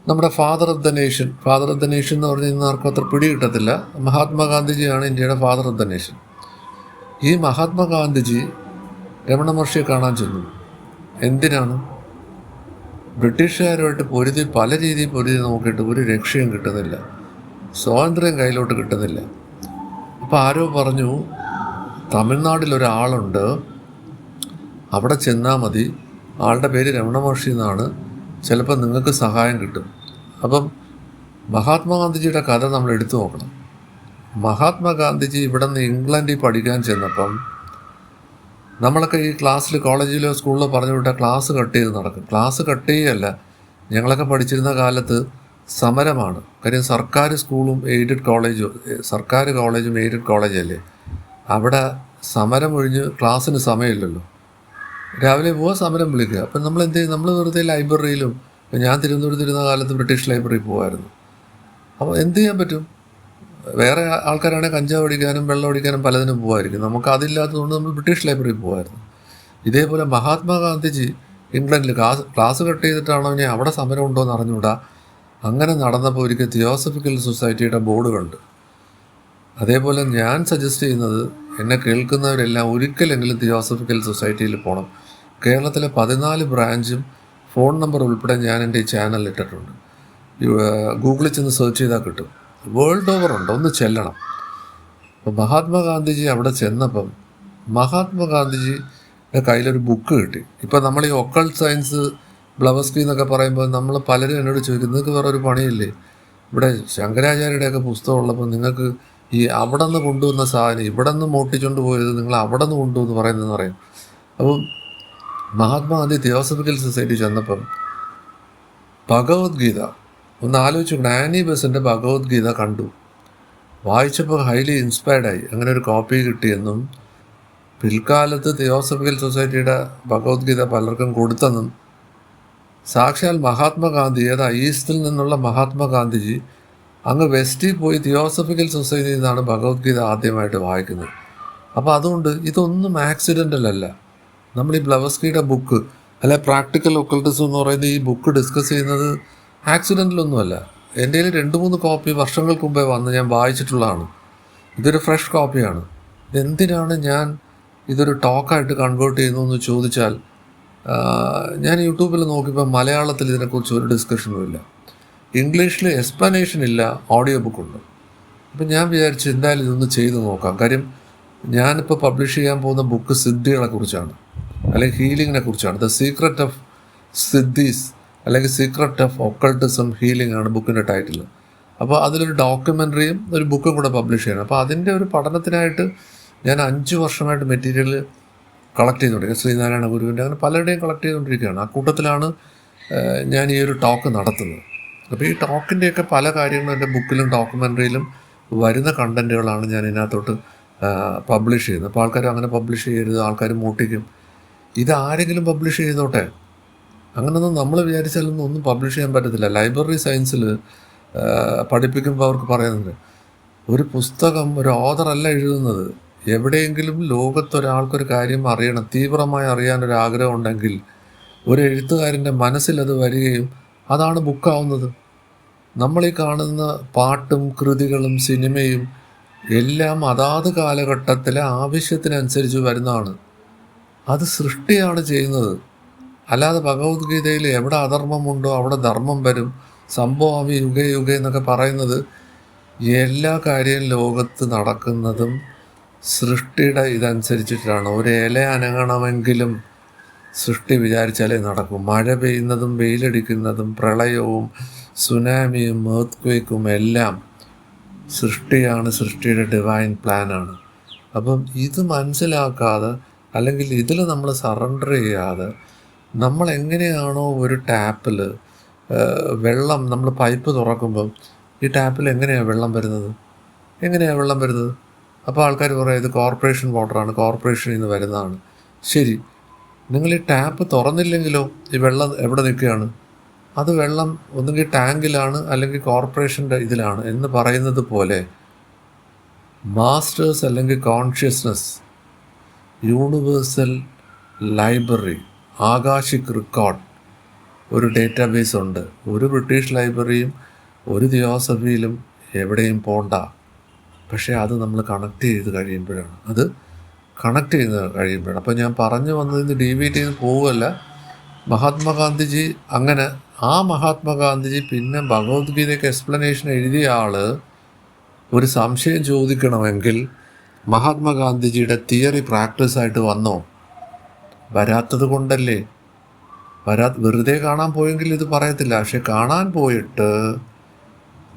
നമ്മുടെ ഫാദർ ഓഫ് ദ നേഷൻ എന്ന് പറഞ്ഞാൽ ഇന്ന് ആർക്കും അത്ര പിടി കിട്ടത്തില്ല. മഹാത്മാഗാന്ധിജിയാണ് ഇന്ത്യയുടെ ഫാദർ ഓഫ് ദ നേഷൻ. ഈ മഹാത്മാഗാന്ധിജി രമണ മഹർഷിയെ കാണാൻ ചെന്നു. എന്തിനാണ്? ബ്രിട്ടീഷുകാരുമായിട്ട് പല രീതിയിൽ പൊരുതി നോക്കിയിട്ട് ഒരു രക്ഷയും കിട്ടുന്നില്ല, സ്വാതന്ത്ര്യം കയ്യിലോട്ട് കിട്ടുന്നില്ല. അപ്പോൾ ആരോ പറഞ്ഞു, തമിഴ്നാട്ടിലൊരാളുണ്ട്, അവിടെ ചെന്നാൽ മതി, ആളുടെ പേര് രമണ മഹർഷി എന്നാണ്, ചിലപ്പോൾ നിങ്ങൾക്ക് സഹായം കിട്ടും. അപ്പം മഹാത്മാഗാന്ധിജിയുടെ കഥ നമ്മൾ എടുത്തു നോക്കണം. മഹാത്മാഗാന്ധിജി ഇവിടെ നിന്ന് ഇംഗ്ലണ്ടിൽ പഠിക്കാൻ ചെന്നപ്പം നമ്മളൊക്കെ ഈ ക്ലാസ്സിൽ കോളേജിലോ സ്കൂളിലോ പറഞ്ഞു വിട്ടാൽ ക്ലാസ് കട്ട് ചെയ്ത് നടക്കും. ക്ലാസ് കട്ട് ചെയ്യുകയല്ല, ഞങ്ങളൊക്കെ പഠിച്ചിരുന്ന കാലത്ത് സമരമാണ്. കാര്യം സർക്കാർ കോളേജും എയ്ഡഡ് കോളേജല്ലേ, അവിടെ സമരം ഒഴിഞ്ഞ് ക്ലാസ്സിന് സമയമില്ലല്ലോ. രാവിലെ പോവുക, സമരം വിളിക്കുക. അപ്പം നമ്മൾ എന്ത് ചെയ്യും? നമ്മൾ വെറുതെ ലൈബ്രറിയിലും, ഞാൻ തിരുവനന്തപുരത്തിരുന്ന കാലത്ത് ബ്രിട്ടീഷ് ലൈബ്രറിയിൽ പോകുമായിരുന്നു. അപ്പോൾ എന്ത് ചെയ്യാൻ പറ്റും? വേറെ ആൾക്കാരാണെങ്കിൽ കഞ്ചാവ് അടിക്കാനും വെള്ളം അടിക്കാനും പലതിനും പോകുമായിരിക്കും. നമുക്ക് അതില്ലാത്തതുകൊണ്ട് നമ്മൾ ബ്രിട്ടീഷ് ലൈബ്രറിയിൽ പോകുമായിരുന്നു. ഇതേപോലെ മഹാത്മാഗാന്ധിജി ഇംഗ്ലണ്ടിൽ ക്ലാസ് കട്ട് ചെയ്തിട്ടാണോ ഇനി അവിടെ സമരം ഉണ്ടോ എന്ന് അറിഞ്ഞുകൂടാ. അങ്ങനെ നടന്നപ്പോൾ ഒരിക്കൽ തിയോസഫിക്കൽ സൊസൈറ്റിയുടെ ബോർഡ് കണ്ട്. അതേപോലെ ഞാൻ സജസ്റ്റ് ചെയ്യുന്നത്, എന്നെ കേൾക്കുന്നവരെല്ലാം ഒരിക്കലെങ്കിലും തിയോസഫിക്കൽ സൊസൈറ്റിയിൽ പോകണം. കേരളത്തിലെ 14 ബ്രാഞ്ചും ഫോൺ നമ്പർ ഉൾപ്പെടെ ഞാൻ എൻ്റെ ഈ ചാനലിൽ ഇട്ടിട്ടുണ്ട്. ഗൂഗിളിൽ ചെന്ന് സെർച്ച് ചെയ്താൽ കിട്ടും. വേൾഡ് ഓവർ ഉണ്ട്, ഒന്ന് ചെല്ലണം. അപ്പോൾ മഹാത്മാഗാന്ധിജി അവിടെ ചെന്നപ്പം മഹാത്മാഗാന്ധിജിയുടെ കയ്യിലൊരു ബുക്ക് കിട്ടി. ഇപ്പം നമ്മൾ ഈ ഒക്കൾട്ട് സയൻസ്, ബ്ലവസ്കി എന്നൊക്കെ പറയുമ്പോൾ നമ്മൾ പലരും എന്നോട് ചോദിക്കും, നിങ്ങൾക്ക് വേറെ ഒരു പണിയില്ലേ? ഇവിടെ ശങ്കരാചാര്യയുടെയൊക്കെ പുസ്തകം ഉള്ളപ്പോൾ നിങ്ങൾക്ക് ഈ അവിടെ നിന്ന് കൊണ്ടുവന്ന സാധനം ഇവിടെ നിന്ന് മോട്ടിച്ചുകൊണ്ട് പോയത് നിങ്ങൾ അവിടെ നിന്ന് കൊണ്ടുവന്ന് പറയുന്നതെന്ന് പറയും. അപ്പം മഹാത്മാഗാന്ധി തിയോസഫിക്കൽ സൊസൈറ്റി ചെന്നപ്പം ഭഗവത്ഗീത ഒന്ന് ആലോചിച്ചു. ആനി ബെസൻ്റ് ഭഗവത്ഗീത കണ്ടു, വായിച്ചപ്പോൾ ഹൈലി ഇൻസ്പയർഡായി. അങ്ങനെ ഒരു കോപ്പി കിട്ടിയെന്നും പിൽക്കാലത്ത് തിയോസഫിക്കൽ സൊസൈറ്റിയുടെ ഭഗവത്ഗീത പലർക്കും കൊടുത്തെന്നും, സാക്ഷാൽ മഹാത്മാഗാന്ധി, ഈസ്റ്റിൽ നിന്നുള്ള മഹാത്മാഗാന്ധിജി അങ്ങ് വെസ്റ്റിൽ പോയി തിയോസഫിക്കൽ സൊസൈറ്റിയിൽ നിന്നാണ് ഭഗവത്ഗീത ആദ്യമായിട്ട് വായിക്കുന്നത്. അപ്പോൾ അതുകൊണ്ട് ഇതൊന്നും ആക്സിഡൻ്റലല്ല. നമ്മൾ ഈ ബ്ലവസ്കിയുടെ ബുക്ക്, അല്ലെ പ്രാക്ടിക്കൽ ഒക്കൾട്ടിസം എന്ന് പറയുന്ന ഈ ബുക്ക് ഡിസ്കസ് ചെയ്യുന്നത് ആക്സിഡൻ്റിലൊന്നുമല്ല. എൻ്റെ കയ്യിൽ 2-3 കോപ്പി വർഷങ്ങൾക്ക് മുമ്പേ വന്ന് ഞാൻ വായിച്ചിട്ടുള്ളതാണ്. ഇതൊരു ഫ്രഷ് കോപ്പിയാണ്. എന്തിനാണ് ഞാൻ ഇതൊരു ടോക്കായിട്ട് കൺവേർട്ട് ചെയ്യുന്നു എന്ന് ചോദിച്ചാൽ, ഞാൻ യൂട്യൂബിൽ നോക്കിയപ്പോൾ മലയാളത്തിൽ ഇതിനെക്കുറിച്ച് ഒരു ഡിസ്കഷനും ഇല്ല. ഇംഗ്ലീഷിൽ എക്സ്പ്ലനേഷൻ ഇല്ല, ഓഡിയോ ബുക്കുണ്ട്. അപ്പം ഞാൻ വിചാരിച്ചു എന്തായാലും ഇതൊന്ന് ചെയ്ത് നോക്കാം. കാര്യം ഞാനിപ്പോൾ പബ്ലിഷ് ചെയ്യാൻ പോകുന്ന ബുക്ക് സിദ്ധികളെ കുറിച്ചാണ്, അല്ലെങ്കിൽ ഹീലിങ്ങിനെ കുറിച്ചാണ്. ദ സീക്രട്ട് ഓഫ് സിദ്ധീസ് അല്ലെങ്കിൽ സീക്രട്ട് ഓഫ് ഒക്കൾട്ടിസം ഹീലിംഗ് ആണ് ബുക്കിൻ്റെ ടൈറ്റിൽ. അപ്പോൾ അതിലൊരു ഡോക്യുമെൻ്ററിയും ഒരു ബുക്കും കൂടെ പബ്ലിഷ് ചെയ്യണം. അപ്പോൾ അതിൻ്റെ ഒരു പഠനത്തിനായിട്ട് ഞാൻ 5 വർഷമായിട്ട് മെറ്റീരിയൽ കളക്ട് ചെയ്തുകൊണ്ടിരിക്കുക. ശ്രീനാരായണ ഗുരുവിൻ്റെ അങ്ങനെ പലരുടെയും കളക്ട് ചെയ്തുകൊണ്ടിരിക്കുകയാണ്. ആ കൂട്ടത്തിലാണ് ഞാൻ ഈ ഒരു ടോക്ക് നടത്തുന്നത്. അപ്പോൾ ഈ ടോക്കിൻ്റെയൊക്കെ പല കാര്യങ്ങളും എൻ്റെ ബുക്കിലും ഡോക്യുമെൻ്ററിയിലും വരുന്ന കണ്ടൻറ്റുകളാണ് ഞാൻ ഇതിനകത്തോട്ട് പബ്ലിഷ് ചെയ്യുന്നത്. അപ്പോൾ ആൾക്കാർ അങ്ങനെ പബ്ലിഷ് ചെയ്യരുത്, ആൾക്കാർ മോട്ടിക്കും. ഇതാരെങ്കിലും പബ്ലിഷ് ചെയ്തോട്ടെ, അങ്ങനൊന്നും നമ്മൾ വിചാരിച്ചാലൊന്നും ഒന്നും പബ്ലിഷ് ചെയ്യാൻ പറ്റത്തില്ല. ലൈബ്രറി സയൻസിൽ പഠിപ്പിക്കുമ്പോൾ അവർക്ക് പറയുന്നത്, ഒരു പുസ്തകം ഒരു ഓഥറല്ല എഴുതുന്നത്. എവിടെയെങ്കിലും ലോകത്തൊരാൾക്കൊരു കാര്യം അറിയണം, തീവ്രമായി അറിയാനൊരാഗ്രഹം ഉണ്ടെങ്കിൽ ഒരു എഴുത്തുകാരൻ്റെ മനസ്സിലത് വരികയും അതാണ് ബുക്കാവുന്നത്. നമ്മളീ കാണുന്ന പാട്ടും കൃതികളും സിനിമയും എല്ലാം അതാത് കാലഘട്ടത്തിലെ ആവശ്യത്തിനനുസരിച്ച് വരുന്നതാണ്. അത് സൃഷ്ടിയാണ് ചെയ്യുന്നത്. അല്ലാതെ ഭഗവത്ഗീതയിൽ എവിടെ അധർമ്മമുണ്ടോ അവിടെ ധർമ്മം വരും, സംഭവാമി യുഗേ യുഗേ എന്നൊക്കെ പറയുന്നത് എല്ലാ കാര്യവും ലോകത്ത് നടക്കുന്നതും സൃഷ്ടിയുടെ ഇതനുസരിച്ചിട്ടാണ്. ഒരു ഇല അനങ്ങണമെങ്കിലും സൃഷ്ടി വിചാരിച്ചാലേ നടക്കും. മഴ പെയ്യുന്നതും വെയിലടിക്കുന്നതും പ്രളയവും സുനാമിയും എർത്ത് എല്ലാം സൃഷ്ടിയാണ്, സൃഷ്ടിയുടെ ഡിവൈൻ പ്ലാനാണ്. അപ്പം ഇത് മനസ്സിലാക്കാതെ അല്ലെങ്കിൽ ഇതിൽ നമ്മൾ സറണ്ടർ ചെയ്യാതെ നമ്മൾ എങ്ങനെയാണോ ഒരു ടാപ്പിൽ വെള്ളം നമ്മൾ പൈപ്പ് തുറക്കുമ്പം ഈ ടാപ്പിൽ എങ്ങനെയാണ് വെള്ളം വരുന്നത്? അപ്പോൾ ആൾക്കാർ പറയാം ഇത് കോർപ്പറേഷൻ വാട്ടറാണ്, കോർപ്പറേഷനിൽ നിന്ന് വരുന്നതാണ്. ശരി, നിങ്ങൾ ഈ ടാപ്പ് തുറന്നില്ലെങ്കിലോ ഈ വെള്ളം എവിടെ നിൽക്കുകയാണ്? അത് വെള്ളം ഒന്നുകിൽ ടാങ്കിലാണ് അല്ലെങ്കിൽ കോർപ്പറേഷൻ്റെ ഇതിലാണ് എന്ന് പറയുന്നത് പോലെ മാസ്റ്റേഴ്സ് അല്ലെങ്കിൽ കോൺഷ്യസ്നസ്, യൂണിവേഴ്സൽ ലൈബ്രറി, ആകാശിക് റെക്കോർഡ്, ഒരു ഡേറ്റാബേസ് ഉണ്ട്. ഒരു ബ്രിട്ടീഷ് ലൈബ്രറിയും ഒരു തിയോസഫിയിലും എവിടെയും പോണ്ട. പക്ഷേ അത് നമ്മൾ കണക്ട് ചെയ്ത് കഴിയുമ്പോഴാണ് അപ്പോൾ ഞാൻ പറഞ്ഞു വന്നതിന് ഡീവിയേറ്റ് ചെയ്ത് പോവുകയല്ല. മഹാത്മാഗാന്ധിജി അങ്ങനെ ആ മഹാത്മാഗാന്ധിജി പിന്നെ ഭഗവത്ഗീതയ്ക്ക് എക്സ്പ്ലനേഷൻ എഴുതിയ ആൾ ഒരു സംശയം ചോദിക്കണമെങ്കിൽ മഹാത്മാഗാന്ധിജിയുടെ തിയറി പ്രാക്ടീസായിട്ട് വന്നോ? വരാത്തത് കൊണ്ടല്ലേ. വെറുതെ കാണാൻ പോയെങ്കിൽ ഇത് പറയത്തില്ല. പക്ഷെ കാണാൻ പോയിട്ട്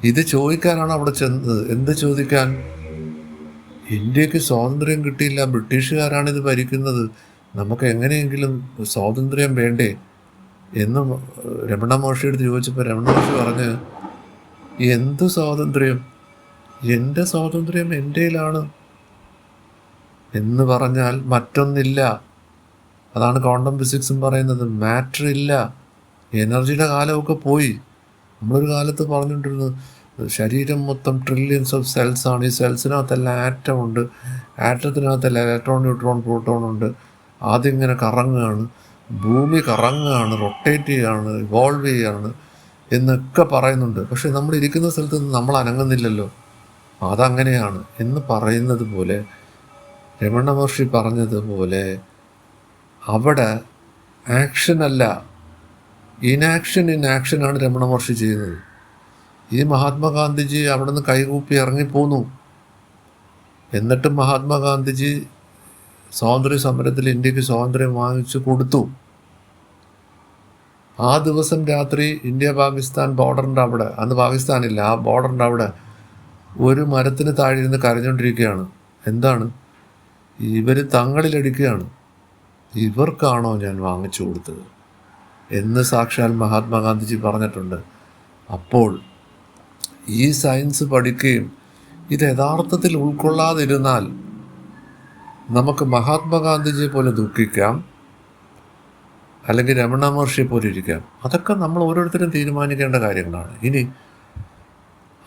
ഇത് ചോദിക്കാനാണ് അവിടെ ചെന്നത്. എന്ത് ചോദിക്കാൻ? ഇന്ത്യക്ക് സ്വാതന്ത്ര്യം കിട്ടിയില്ല, ബ്രിട്ടീഷുകാരാണിത് ഭരിക്കുന്നത്, നമുക്ക് എങ്ങനെയെങ്കിലും സ്വാതന്ത്ര്യം വേണ്ടേ എന്ന് രമണ മഹർഷിയെടുത്ത് ചോദിച്ചപ്പോൾ രമണ മഹർഷി പറഞ്ഞ്, എന്ത് സ്വാതന്ത്ര്യം? എൻ്റെ സ്വാതന്ത്ര്യം എൻ്റെയിലാണ് എന്ന് പറഞ്ഞാൽ മറ്റൊന്നില്ല. അതാണ് ക്വാണ്ടം ഫിസിക്സും പറയുന്നത്. മാറ്റർ ഇല്ല, എനർജിയുടെ കാലമൊക്കെ പോയി. നമ്മളൊരു കാലത്ത് പറഞ്ഞുകൊണ്ടിരുന്നു ശരീരം മൊത്തം ട്രില്യൻസ് ഓഫ് സെൽസാണ്. ഈ സെൽസിനകത്തെല്ലാം ആറ്റം ഉണ്ട്, ആറ്റത്തിനകത്തെല്ലാം ഇലക്ട്രോൺ, ന്യൂട്രോൺ, പ്രോട്ടോൺ ഉണ്ട്. ആദ്യം ഇങ്ങനെ കറങ്ങുകയാണ്, ഭൂമി കറങ്ങുകയാണ്, റൊട്ടേറ്റ് ചെയ്യുകയാണ്, ഇവോൾവ് ചെയ്യുകയാണ് എന്നൊക്കെ പറയുന്നുണ്ട്. പക്ഷെ നമ്മൾ ഇരിക്കുന്ന സ്ഥലത്ത് നിന്ന് നമ്മൾ അനങ്ങുന്നില്ലല്ലോ. അതങ്ങനെയാണ് എന്ന് പറയുന്നത് പോലെ, രമണ മഹർഷി പറഞ്ഞതുപോലെ അവിടെ ആക്ഷനല്ല, ഇനാക്ഷൻ ഇൻ ആക്ഷനാണ് രമണ മഹർഷി ചെയ്യുന്നത്. ഈ മഹാത്മാഗാന്ധിജി അവിടെ നിന്ന് കൈകൂപ്പി ഇറങ്ങിപ്പോന്നു. എന്നിട്ടും മഹാത്മാഗാന്ധിജി സ്വാതന്ത്ര്യ സമരത്തിൽ ഇന്ത്യക്ക് സ്വാതന്ത്ര്യം വാങ്ങിച്ചു കൊടുത്തു. ആ ദിവസം രാത്രി ഇന്ത്യ പാകിസ്ഥാൻ ബോർഡറിൻ്റെ അവിടെ, അന്ന് പാകിസ്ഥാനില്ല, ആ ബോർഡറിൻ്റെ അവിടെ ഒരു മരത്തിന് താഴെ ഇരുന്ന് കരഞ്ഞുകൊണ്ടിരിക്കുകയാണ്. എന്താണ്? ഇവർ തങ്ങളിലടിക്കുകയാണ്, ഇവർക്കാണോ ഞാൻ വാങ്ങിച്ചു കൊടുത്തത് എന്ന് സാക്ഷാൽ മഹാത്മാഗാന്ധിജി പറഞ്ഞിട്ടുണ്ട്. അപ്പോൾ ഈ സയൻസ് പഠിക്കുകയും ഇത് യഥാർത്ഥത്തിൽ ഉൾക്കൊള്ളാതിരുന്നാൽ നമുക്ക് മഹാത്മാഗാന്ധിജിയെ പോലെ ദുഃഖിക്കാം, അല്ലെങ്കിൽ രമണ മഹർഷിയെ പോലെ ഇരിക്കാം. അതൊക്കെ നമ്മൾ ഓരോരുത്തരും തീരുമാനിക്കേണ്ട കാര്യങ്ങളാണ്. ഇനി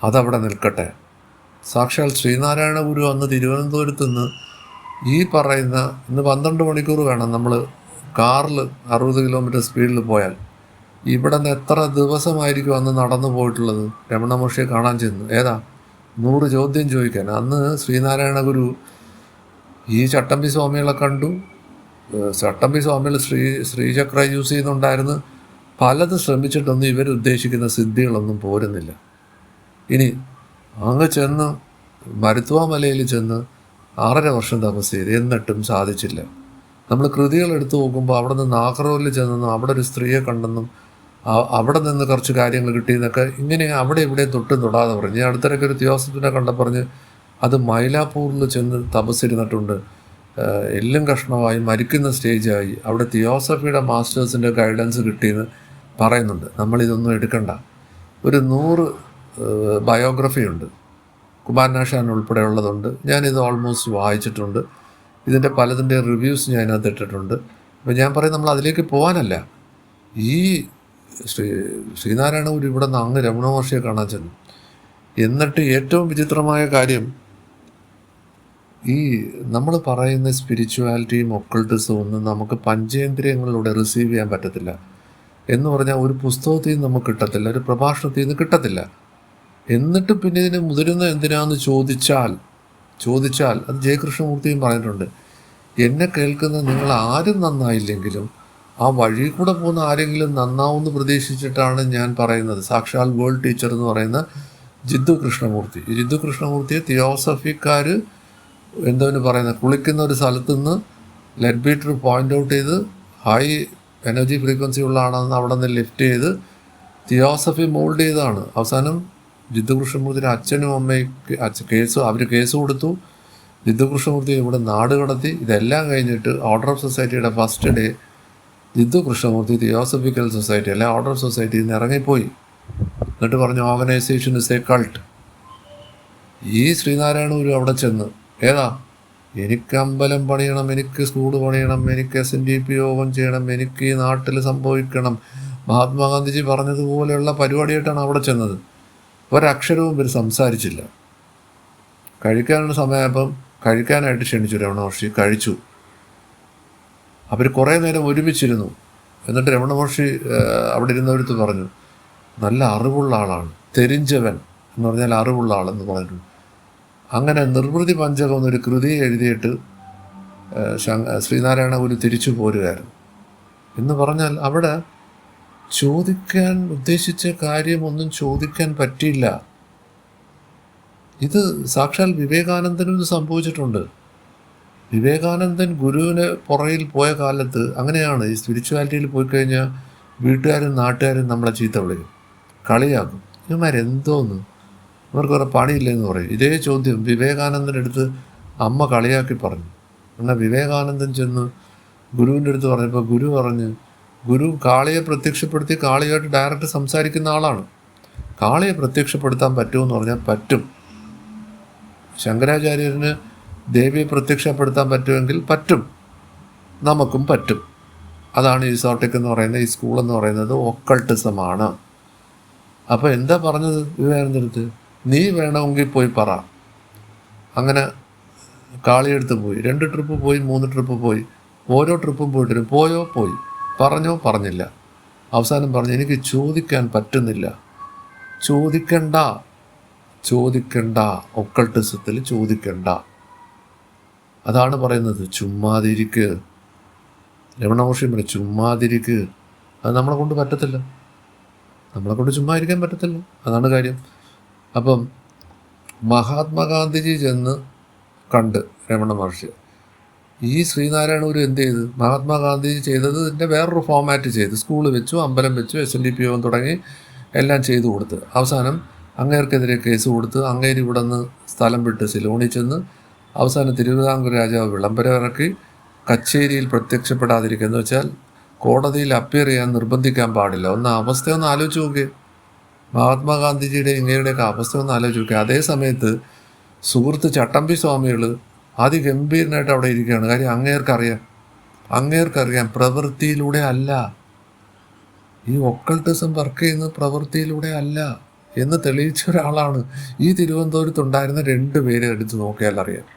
അതവിടെ നിൽക്കട്ടെ. സാക്ഷാൽ ശ്രീനാരായണ ഗുരു അന്ന് തിരുവനന്തപുരത്ത് നിന്ന് ഈ പറയുന്ന ഇന്ന് 12 മണിക്കൂർ വേണം നമ്മൾ കാറിൽ 60 കിലോമീറ്റർ സ്പീഡിൽ പോയാൽ. ഇവിടെ നിന്ന് എത്ര ദിവസമായിരിക്കും അന്ന് നടന്നു പോയിട്ടുള്ളത്? രമണ മഹർഷിയെ കാണാൻ ചെന്നു. 100 ചോദ്യം ചോദിക്കാൻ. അന്ന് ശ്രീനാരായണ ഗുരു ഈ ചട്ടമ്പി സ്വാമികളെ കണ്ടു. ചട്ടമ്പി സ്വാമികൾ ശ്രീചക്ര യൂസ് ചെയ്യുന്നുണ്ടായിരുന്നു. പലത് ശ്രമിച്ചിട്ടൊന്നും ഇവരുദ്ദേശിക്കുന്ന സിദ്ധികളൊന്നും പോരുന്നില്ല. ഇനി അങ്ങ് ചെന്ന് മരുത്വ മലയിൽ ചെന്ന് 6.5 വർഷം തപസ് ചെയ്ത്, എന്നിട്ടും സാധിച്ചില്ല. നമ്മൾ കൃതികൾ എടുത്തു നോക്കുമ്പോൾ അവിടെ നിന്ന് നാഗർകോവിലിൽ ചെന്നെന്നും അവിടെ ഒരു സ്ത്രീയെ കണ്ടെന്നും അവിടെ നിന്ന് കുറച്ച് കാര്യങ്ങൾ കിട്ടിയെന്നൊക്കെ ഇങ്ങനെ അവിടെ ഇവിടെ തൊട്ടും തൊടാതെ പറഞ്ഞു. അടുത്തിടയ്ക്ക് ഒരു തിയോസഫിനെ പറഞ്ഞ് അത് മൈലാപ്പൂരിൽ ചെന്ന് തപസ്സിരുന്നിട്ടുണ്ട്, എല്ലും കഷ്ണമായി മരിക്കുന്ന സ്റ്റേജായി, അവിടെ തിയോസഫിയുടെ മാസ്റ്റേഴ്സിൻ്റെ ഗൈഡൻസ് കിട്ടിയെന്ന് പറയുന്നുണ്ട്. നമ്മളിതൊന്നും എടുക്കണ്ട. ഒരു 100 ബയോഗ്രഫി ഉണ്ട്, കുമാരനാശാൻ ഉൾപ്പെടെ ഉള്ളതുണ്ട്. ഞാനിത് ഓൾമോസ്റ്റ് വായിച്ചിട്ടുണ്ട്. ഇതിൻ്റെ പലതിൻ്റെ റിവ്യൂസ് ഞാൻ അതിനകത്ത് ഇട്ടിട്ടുണ്ട്. അപ്പോൾ ഞാൻ പറയും നമ്മൾ അതിലേക്ക് പോകാനല്ല. ഈ ശ്രീനാരായണ ഗുരു ഇവിടെ നിന്ന് അങ്ങ് രമണ മഹർഷിയെ കാണാൻ ചെന്നു. എന്നിട്ട് ഏറ്റവും വിചിത്രമായ കാര്യം, ഈ നമ്മൾ പറയുന്ന സ്പിരിച്വാലിറ്റിയും ഒക്കൾട്ടിസവും ഒന്നും നമുക്ക് പഞ്ചേന്ദ്രിയങ്ങളിലൂടെ റിസീവ് ചെയ്യാൻ പറ്റത്തില്ല. എന്ന് പറഞ്ഞാൽ ഒരു പുസ്തകത്തിൽ നിന്ന് നമുക്ക് കിട്ടത്തില്ല, ഒരു പ്രഭാഷണത്തിൽ നിന്ന് കിട്ടത്തില്ല. എന്നിട്ട് പിന്നെ ഇതിന് മുതിരുന്ന എന്തിനാന്ന് ചോദിച്ചാൽ ചോദിച്ചാൽ, അത് ജയകൃഷ്ണമൂർത്തിയും പറഞ്ഞിട്ടുണ്ട്, എന്നെ കേൾക്കുന്ന നിങ്ങൾ ആരും നന്നായില്ലെങ്കിലും ആ വഴി കൂടെ പോകുന്ന ആരെങ്കിലും നന്നാവുമെന്ന് പ്രതീക്ഷിച്ചിട്ടാണ് ഞാൻ പറയുന്നത്. സാക്ഷാൽ വേൾഡ് ടീച്ചർ എന്ന് പറയുന്ന ജിദ്ദു കൃഷ്ണമൂർത്തി. ഈ ജിദ്ദു കൃഷ്ണമൂർത്തിയെ തിയോസഫിക്കാർ എന്തോന്ന് പറയുന്നത്, കുളിക്കുന്ന ഒരു സ്ഥലത്തു നിന്ന് ലെഡ് ബീറ്റർ പോയിൻ്റ് ഔട്ട് ചെയ്ത് ഹൈ എനർജി ഫ്രീക്വൻസി ഉള്ള ആണെന്ന് അവിടെ നിന്ന് ലിഫ്റ്റ് ചെയ്ത് തിയോസഫി മോൾഡ് ചെയ്തതാണ്. അവസാനം ജിദ്ദു കൃഷ്ണമൂർത്തിയുടെ അച്ഛനും അമ്മയ്ക്ക് അവർ കേസ് കൊടുത്തു. ജിദ്ദു കൃഷ്ണമൂർത്തി ഇവിടെ നാട് കടത്തി. ഇതെല്ലാം കഴിഞ്ഞിട്ട് ഓർഡർ ഓഫ് സൊസൈറ്റിയുടെ first day Jiddu Krishnamurti theosophical society അല്ലെ ഓർഡർ ഓഫ് സൊസൈറ്റിയിൽ നിന്ന് ഇറങ്ങിപ്പോയി. എന്നിട്ട് പറഞ്ഞു, ഓർഗനൈസേഷൻ ഇസ് എ കൾട്ട്. ഈ ശ്രീനാരായണ ഗുരു അവിടെ ചെന്ന്, ഏതാ, എനിക്ക് അമ്പലം പണിയണം, എനിക്ക് സ്കൂൾ പണിയണം, എനിക്ക് SNDP യോഗം ചെയ്യണം, എനിക്ക് ഈ നാട്ടിൽ സംഭവിക്കണം, മഹാത്മാഗാന്ധിജി പറഞ്ഞതുപോലെയുള്ള പരിപാടിയായിട്ടാണ് അവിടെ ചെന്നത്. ഒരക്ഷരവും ഇവർ സംസാരിച്ചില്ല. കഴിക്കാനുള്ള സമയമായപ്പം കഴിക്കാനായിട്ട് ക്ഷണിച്ചു രമണ മഹർഷി. കഴിച്ചു. അവർ കുറേ നേരം ഒരുമിച്ചിരുന്നു. എന്നിട്ട് രമണ മഹർഷി അവിടെ ഇരുന്നവരടുത്ത് പറഞ്ഞു, നല്ല അറിവുള്ള ആളാണ്, തെരിഞ്ചവൻ എന്ന് പറഞ്ഞാൽ അറിവുള്ള ആളെന്ന് പറഞ്ഞിട്ടുണ്ട്. അങ്ങനെ നിർവൃതി പഞ്ചകം എന്നൊരു കൃതി എഴുതിയിട്ട് ശ്രീനാരായണ ഗുരു തിരിച്ചു പോരുകയായിരുന്നു. എന്ന് പറഞ്ഞാൽ അവിടെ ചോദിക്കാൻ ഉദ്ദേശിച്ച കാര്യമൊന്നും ചോദിക്കാൻ പറ്റിയില്ല. ഇത് സാക്ഷാൽ വിവേകാനന്ദനും ഇത് സംഭവിച്ചിട്ടുണ്ട്. വിവേകാനന്ദൻ ഗുരുവിന് പുറകിൽ പോയ കാലത്ത് അങ്ങനെയാണ്. ഈ സ്പിരിച്വാലിറ്റിയിൽ പോയി കഴിഞ്ഞാൽ വീട്ടുകാരും നാട്ടുകാരും നമ്മളെ ചീത്ത വിളിക്കും, കളിയാക്കും. ഇവന്മാരെന്തോന്ന്, ഇവർക്ക് വേറെ പണിയില്ലെന്ന് പറയും. ഇതേ ചോദ്യം വിവേകാനന്ദൻ്റെ അടുത്ത് അമ്മ കളിയാക്കി പറഞ്ഞു. എന്നാൽ വിവേകാനന്ദൻ ചെന്ന് ഗുരുവിൻ്റെ അടുത്ത് പറഞ്ഞപ്പോൾ ഗുരു പറഞ്ഞ്, ഗുരു കാളിയെ പ്രത്യക്ഷപ്പെടുത്തി കാളിയായിട്ട് ഡയറക്റ്റ് സംസാരിക്കുന്ന ആളാണ്. കാളിയെ പ്രത്യക്ഷപ്പെടുത്താൻ പറ്റുമെന്ന് പറഞ്ഞാൽ പറ്റും. ശങ്കരാചാര്യന് ദേവിയെ പ്രത്യക്ഷപ്പെടുത്താൻ പറ്റുമെങ്കിൽ പറ്റും, നമുക്കും പറ്റും. അതാണ് ഈ സോട്ടിക് എന്ന് പറയുന്നത്, ഈ സ്കൂളെന്ന് പറയുന്നത് ഒക്കൾട്ടിസമാണ്. അപ്പോൾ എന്താ പറഞ്ഞത് വിവേകാനന്ദടുത്ത്, നീ വേണമെങ്കിൽ പോയി പറ. അങ്ങനെ കാളിയെടുത്ത് പോയി. 2 ട്രിപ്പ് പോയി, 3 ട്രിപ്പ് പോയി. ഓരോ ട്രിപ്പും പോയിട്ട് പോയോ പോയി, പറഞ്ഞോ പറഞ്ഞില്ല. അവസാനം പറഞ്ഞു, എനിക്ക് ചോദിക്കാൻ പറ്റുന്നില്ല. ചോദിക്കണ്ട, ഒക്കൾട്ടിസത്തിൽ ചോദിക്കണ്ട. അതാണ് പറയുന്നത്, ചുമ്മാതിരിക്ക്. രമണ മഹർഷി പറഞ്ഞു, ചുമ്മാതിരിക്ക്. അത് നമ്മളെ കൊണ്ട് പറ്റത്തില്ല, നമ്മളെ കൊണ്ട് ചുമ്മാ ഇരിക്കാൻ പറ്റത്തില്ല. അതാണ് കാര്യം. അപ്പം മഹാത്മാഗാന്ധിജി ചെന്ന് കണ്ട് രമണ മഹർഷി. ഈ ശ്രീനാരായണ ഗുരു എന്ത് ചെയ്ത്, മഹാത്മാഗാന്ധിജി ചെയ്തത് ഇതിൻ്റെ വേറൊരു ഫോമാറ്റ് ചെയ്ത്, സ്കൂൾ വെച്ചു, അമ്പലം വെച്ചു, SNDP യോഗം തുടങ്ങി എല്ലാം ചെയ്തു കൊടുത്ത് അവസാനം അങ്ങേർക്കെതിരെ കേസ് കൊടുത്ത് അങ്ങേര് ഇവിടെ നിന്ന് സ്ഥലം വിട്ട് സിലോണിൽ ചെന്ന് അവസാനം തിരുവിതാംകൂർ രാജാവ് വിളംബരം ഇറക്കി കച്ചേരിയിൽ പ്രത്യക്ഷപ്പെടാതിരിക്കുക. എന്ന് വെച്ചാൽ കോടതിയിൽ അപ്പിയർ ചെയ്യാൻ നിർബന്ധിക്കാൻ പാടില്ല. അവസ്ഥയൊന്ന് ആലോചിച്ച് നോക്കിയേ. മഹാത്മാഗാന്ധിജിയുടെ ഇങ്ങനെയുടെയൊക്കെ അവസ്ഥ ഒന്ന് ആലോചിച്ച് നോക്കിയേ. അതേ സമയത്ത് സുഹൃത്ത് ചട്ടമ്പി സ്വാമികൾ അതിഗംഭീരനായിട്ട് അവിടെ ഇരിക്കുകയാണ്. കാര്യം അങ്ങേർക്കറിയാം പ്രവൃത്തിയിലൂടെ അല്ല, ഈ ഒക്കൾട്ടിസം വർക്ക് ചെയ്യുന്നത് പ്രവൃത്തിയിലൂടെ അല്ല എന്ന് തെളിയിച്ച ഒരാളാണ്. ഈ തിരുവനന്തപുരത്തുണ്ടായിരുന്ന 2 പേരെ എടുത്ത് നോക്കിയാൽ അറിയാം.